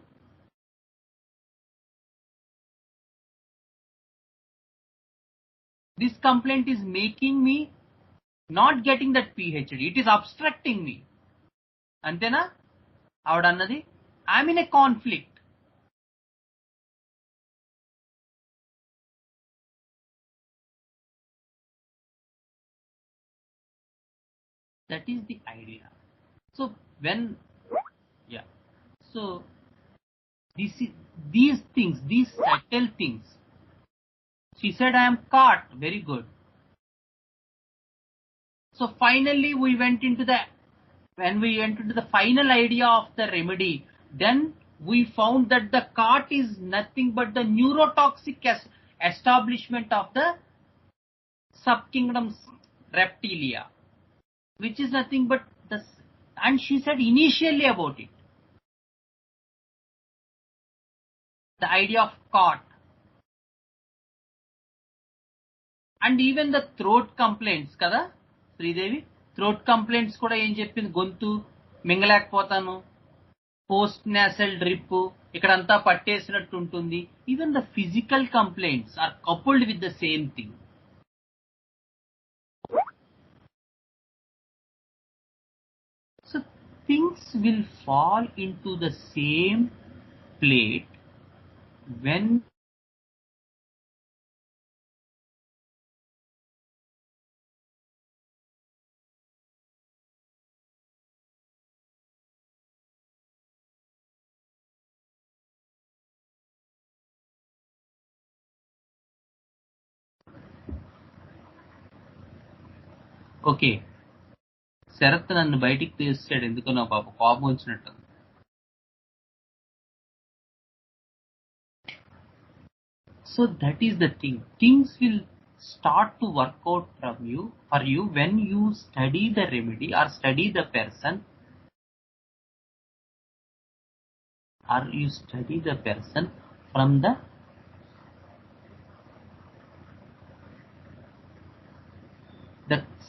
This complaint is making me not getting that PhD. It is obstructing me. Antena? Avadannadi, I am in a conflict. That is the idea. So so these things, these subtle things. She said, I am caught. Very good. So finally when we went into the final idea of the remedy, then we found that the cart is nothing but the neurotoxic establishment of the subkingdoms reptilia, which is nothing but the. And she said initially about it, the idea of cart. And even the throat complaints kada Sridevi, throat complaints kuda em cheppindi, gontu mingalekapotanu, post nasal drip ఇక్కడంతా పట్టేసినట్టు ఉంటుంది. Even the physical complaints are coupled with the same thing. So things will fall in to the same plate when okay Sharath నన్ను బయటికి తీసాడు, ఎందుకో నా పాప కోపం వచ్చినట్టు. So that is the thing. Things will start to work out for you when you study the remedy or study the person, or you study the person from the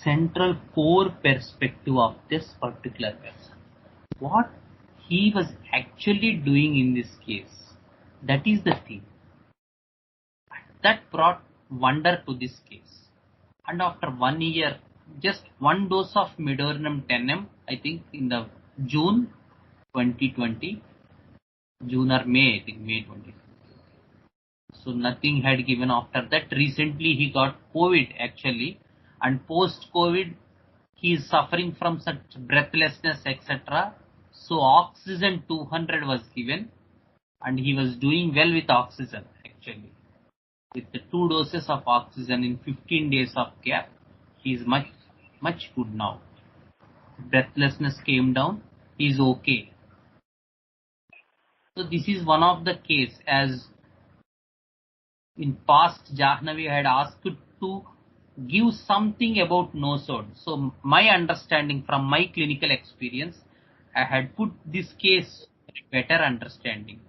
central core perspective of this particular person. What he was actually doing in this case, that is the thing. That brought wonder to this case. And after 1 year, just one dose of Midornum 10m, I think in the June 2020, June or May, I think May 2020. So nothing had given after that. Recently he got COVID actually, and post-COVID he is suffering from such breathlessness, etc. So oxygen 200 was given, and he was doing well with oxygen actually. With the 2 doses of oxygen in 15 days of gap, he is much good now. Breathlessness came down, he is okay. So this is one of the case, as in past Jahnavi had asked to give something about nosode. So my understanding from my clinical experience, I had put this case with better understanding.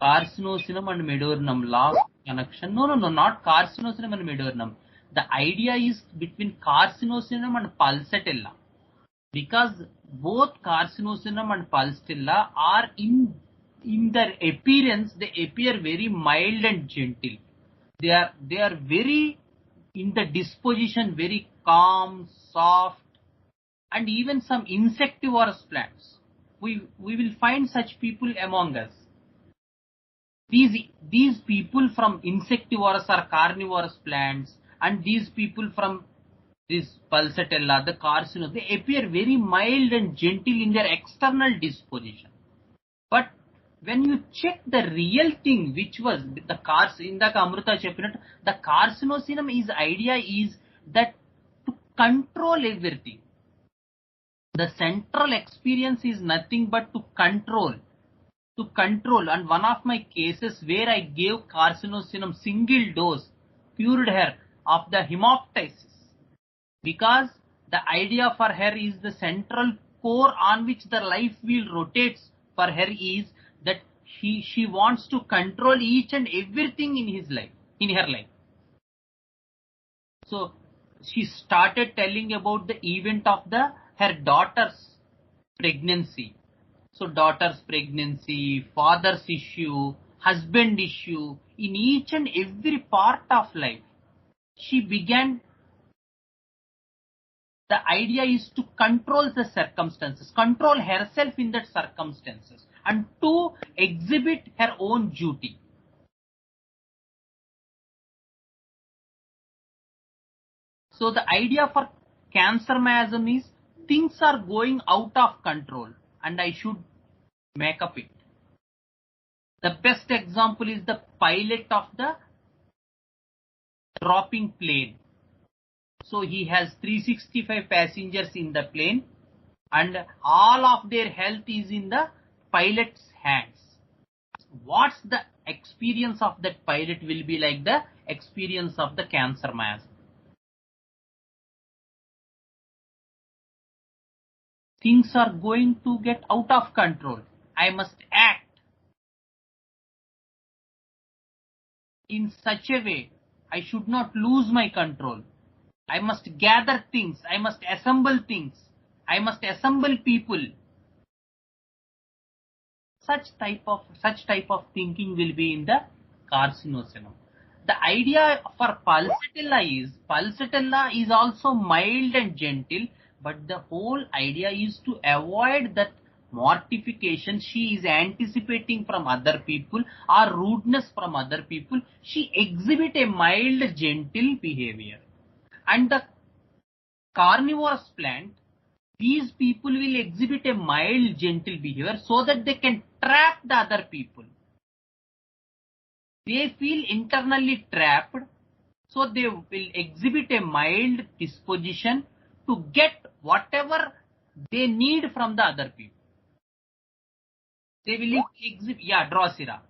Carcinosinum and Midornum last connection. No, not carcinosinum and Midornum. The idea is between carcinosinum and pulsatilla, because both carcinosinum and pulsatilla are in their appearance, they appear very mild and gentle. They are very, in the disposition, very calm, soft, and even some insectivorous plants. We will find such people among us. These people from insectivorous or carnivorous plants, and these people from this pulsatilla, the carcinosinum, they appear very mild and gentle in their external disposition. But when you check the real thing, which was the indaka Amruta cheppinattu, the carcinosinum is idea is that to control everything. The central experience is nothing but to control. And one of my cases where I gave carcinosinum single dose cured her of the hemoptysis, because the idea for her is the central core on which the life wheel rotates for her is that she wants to control each and everything in her life. So she started telling about the event of her daughter's pregnancy. So daughter's pregnancy, father's issue, husband issue, in each and every part of life, she began. The idea is to control the circumstances, control herself in that circumstances, and to exhibit her own duty. So the idea for cancer miasm is things are going out of control and I should make up it. The best example is the pilot of the dropping plane. So he has 365 passengers in the plane, and all of their health is in the pilot's hands. What's the experience of that pilot will be like the experience of the cancer miasm. Things are going to get out of control. I must act in such a way I should not lose my control. I must gather things. I must assemble things. I must assemble people. such type of thinking will be in the carcinosinum. The idea for pulsatilla is also mild and gentle, but the whole idea is to avoid that mortification she is anticipating from other people or rudeness from other people. She exhibit a mild, gentle behavior. And the carnivorous plant, these people will exhibit a mild, gentle behavior so that they can trap the other people. They feel internally trapped, so they will exhibit a mild disposition to get whatever they need from the other people. They will exhibit, Drosera.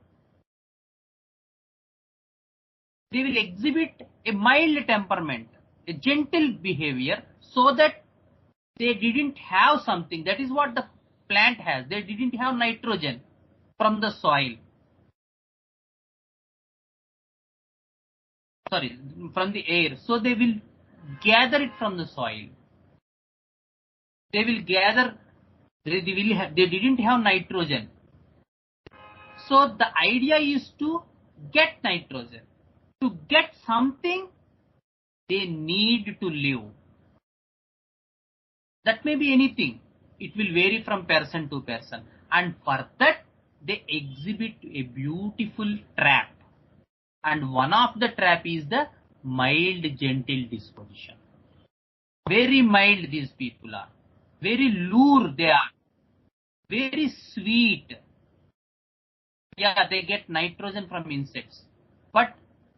They will exhibit a mild temperament, a gentle behavior, so that they didn't have something. That is what the plant has. They didn't have nitrogen from the soil. Sorry, from the air. So they will gather it from the soil. They will gather, they didn't have nitrogen. So the idea is to get nitrogen. To get something, they need to live. That may be anything. It will vary from person to person. And for that, they exhibit a beautiful trap. And one of the trap is the mild, gentle disposition. Very mild these people are. Very lure they are. Very sweet. Yeah, they get nitrogen from insects. But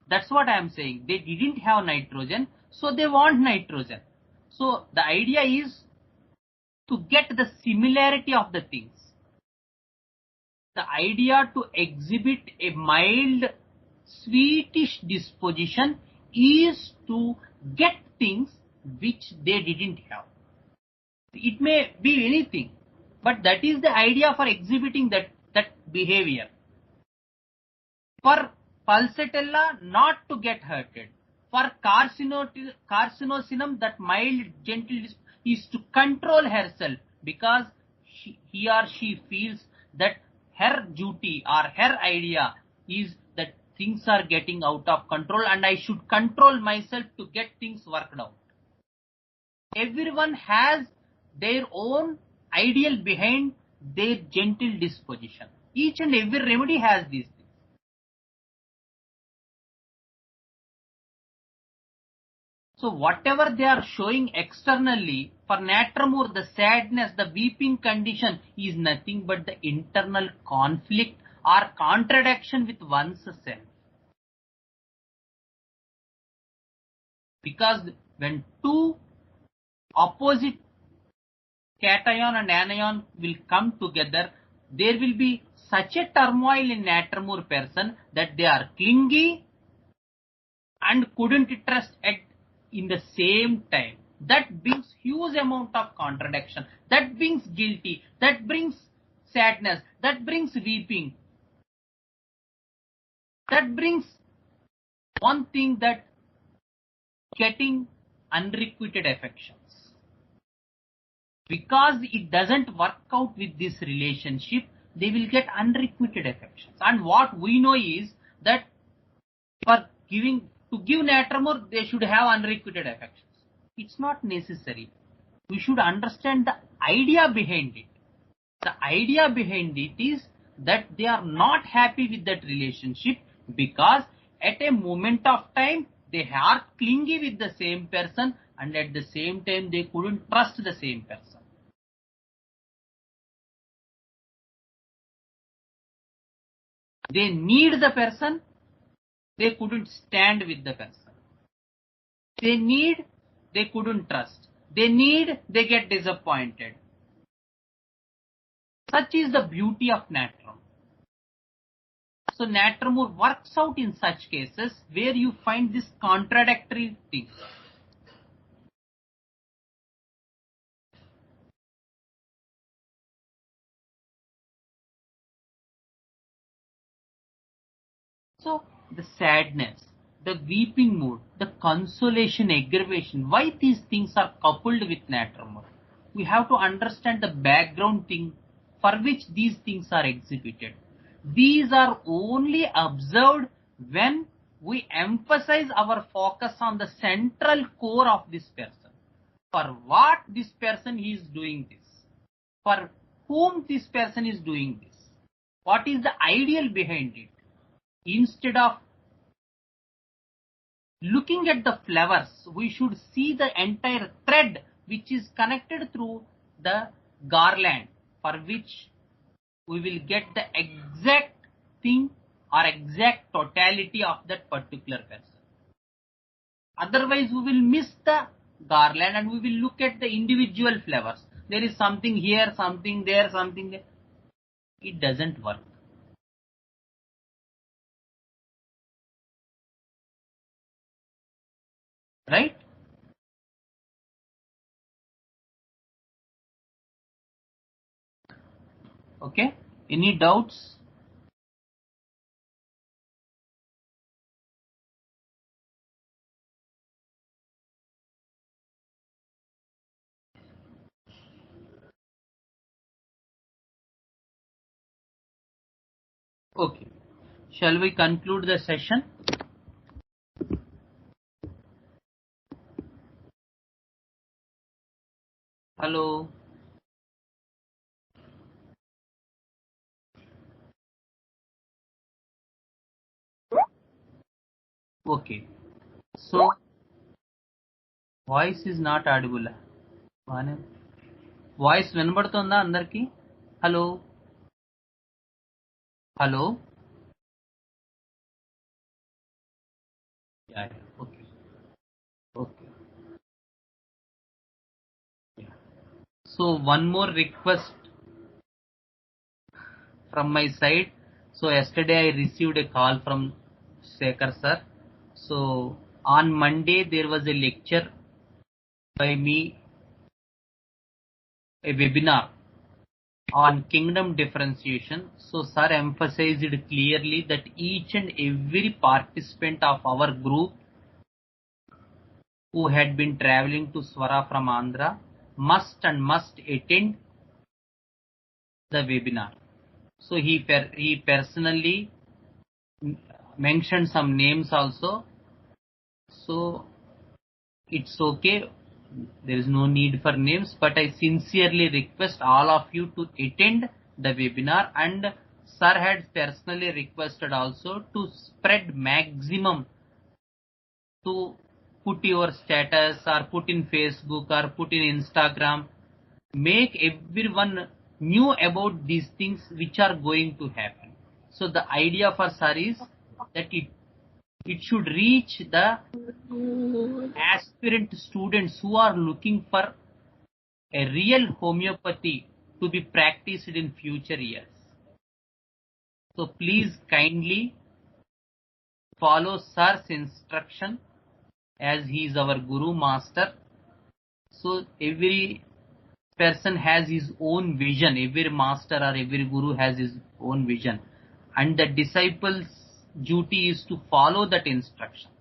that's what I am saying. They didn't have nitrogen, so they want nitrogen. So the idea is to get the similarity of the things. The idea to exhibit a mild, sweetish disposition is to get things which they didn't have. It may be anything, but that is the idea for exhibiting that behavior. For pulsatilla, not to get hurted. For carcinosinum, that mild, gentle is to control herself, because he or she feels that her duty or her idea is that things are getting out of control and I should control myself to get things worked out. Everyone has their own ideal behind their gentle disposition. Each and every remedy has these things. So whatever they are showing externally, for Natramur, the sadness, the weeping condition is nothing but the internal conflict or contradiction with one's self. Because when two opposite cation and anion will come together, there will be such a turmoil in Natramur person that they are clingy and couldn't trust in the same time. That brings huge amount of contradiction. That brings guilty. That brings sadness. That brings weeping. That brings one thing, that getting unrequited affections. Because it doesn't work out with this relationship, they will get unrequited affections. And what we know is that to give Natramur, they should have unrequited affections. It's not necessary. We should understand the idea behind it. The idea behind it is that they are not happy with that relationship because at a moment of time they are clingy with the same person and at the same time they couldn't trust the same person. They need the person, they couldn't stand with the person. They need, they couldn't trust. They need, they get disappointed. Such is the beauty of Natram. So Natramur works out in such cases where you find this contradictory things. So the sadness, the weeping mood, the consolation, aggravation, why these things are coupled with Natramur? We have to understand the background thing for which these things are exhibited. These are only observed when we emphasize our focus on the central core of this person. For what this person is doing this? For whom this person is doing this? What is the ideal behind it? Instead of looking at the flowers, we should see the entire thread which is connected through the garland, for which we will get the exact thing or exact totality of that particular person. Otherwise, we will miss the garland and we will look at the individual flowers. There is something here, something there, something there. It doesn't work. Right? Okay. Any doubts? Okay. Shall we conclude the session? Hello. Okay. So, voice is not audible. Voice వినబడుతుందా అందరికి? Hello hello. Okay okay. So one more request from my side. So yesterday I received a call from Shekhar sir. So on Monday there was a lecture by me, a webinar on kingdom differentiation. So sir emphasized clearly that each and every participant of our group who had been traveling to Swara from Andhra must attend the webinar. So he personally mentioned some names also. So it's okay. There is no need for names, but I sincerely request all of you to attend the webinar, and sir had personally requested also to spread maximum, to put your status or put in Facebook or put in Instagram, make everyone knew about these things which are going to happen. So the idea for sir is that it should reach the aspirant students who are looking for a real homeopathy to be practiced in future years. So please kindly follow sir's instruction, as he is our guru master. So every person has his own vision, every master or every guru has his own vision, and the disciples' duty is to follow that instructions.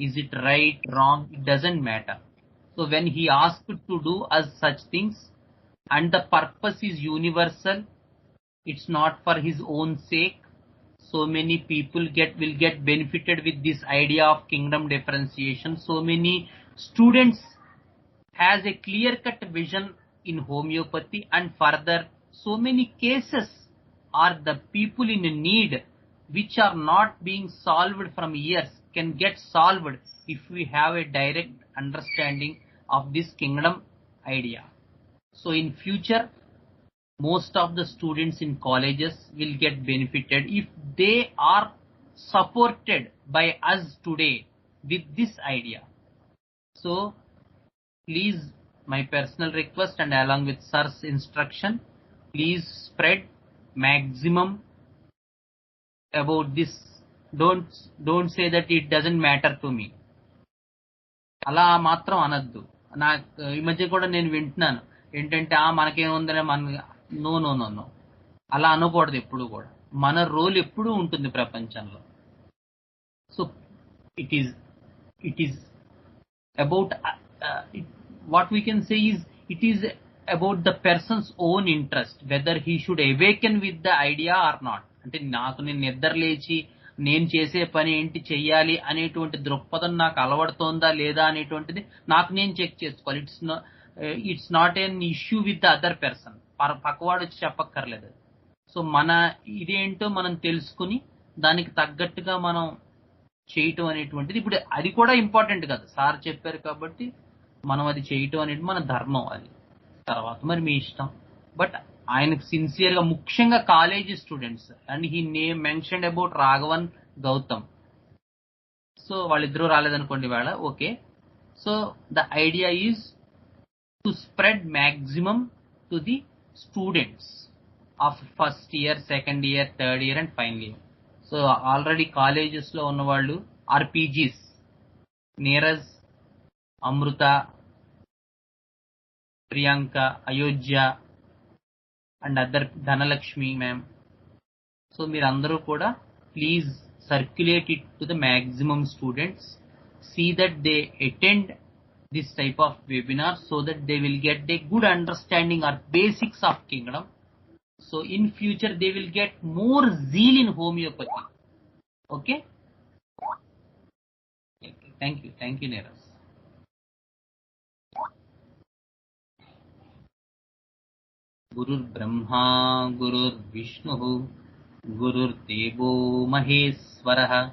Is it right, wrong? It doesn't matter. So when he asked to do as such things, and the purpose is universal, it's not for his own sake. So many people will get benefited with this idea of kingdom differentiation. So many students has a clear-cut vision in homeopathy, and further so many cases are the people in need which are not being solved from years can get solved if we have a direct understanding of this kingdom idea. So in future, most of the students in colleges will get benefited if they are supported by us today with this idea. So please, my personal request and along with sir's instruction, please spread maximum about this. Don't say that it doesn't matter to me. అలా మాత్రం అనద్దు. నాకు ఈ మధ్య కూడా నేను వింటున్నాను ఏంటంటే మనకేముందనే నో నో నో నో అలా అనకూడదు ఎప్పుడు కూడా. మన రోల్ ఎప్పుడూ ఉంటుంది ప్రపంచంలో. So it is about what we can say is it is about the person's own interest, whether he should awaken with the idea or not. అంటే నాకు నేను నిద్ర లేచి నేను చేసే పని ఏంటి చెయ్యాలి అనేటువంటి దృక్పథం నాకు అలవడుతోందా లేదా అనేటువంటిది నాకు నేను చెక్ చేసుకోవాలి. It's not an issue with the other person. పక్కవాడు వచ్చి చెప్పక్కర్లేదు. సో మన ఇదేంటో మనం తెలుసుకుని దానికి తగ్గట్టుగా మనం చేయటం అనేటువంటిది, ఇప్పుడు అది కూడా ఇంపార్టెంట్ కదా, సార్ చెప్పారు కాబట్టి మనం అది చేయటం అనేది మన ధర్మం. అది తర్వాత మరి మీ ఇష్టం. బట్ ఆయనకు సిన్సియర్ గా, ముఖ్యంగా college students, and he name mentioned about Raghavan Gautam. So వాళ్ళిద్దరూ రాలేదనుకోండి వాళ్ళ, okay. So the idea is to spread maximum to the students of first year, second year, third year and final year. So already colleges లో ఉన్న వాళ్ళు RPGs, Neeraj, Amrutha, Priyanka, Ayodhya and other, Dhanalakshmi ma'am. So మీరందరూ కూడా please circulate it to the maximum students. See that they attend this type of webinar so that they will get a good understanding or basics of kingdom. So in future they will get more zeal in homeopathy. Okay, thank you Neeraj. Gurur Brahma Gurur Vishnu Gurur Devo Maheshwarah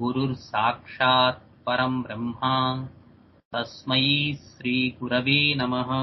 Gurur Sakshat Param Brahma Tasmai Sri Gurave Namaha.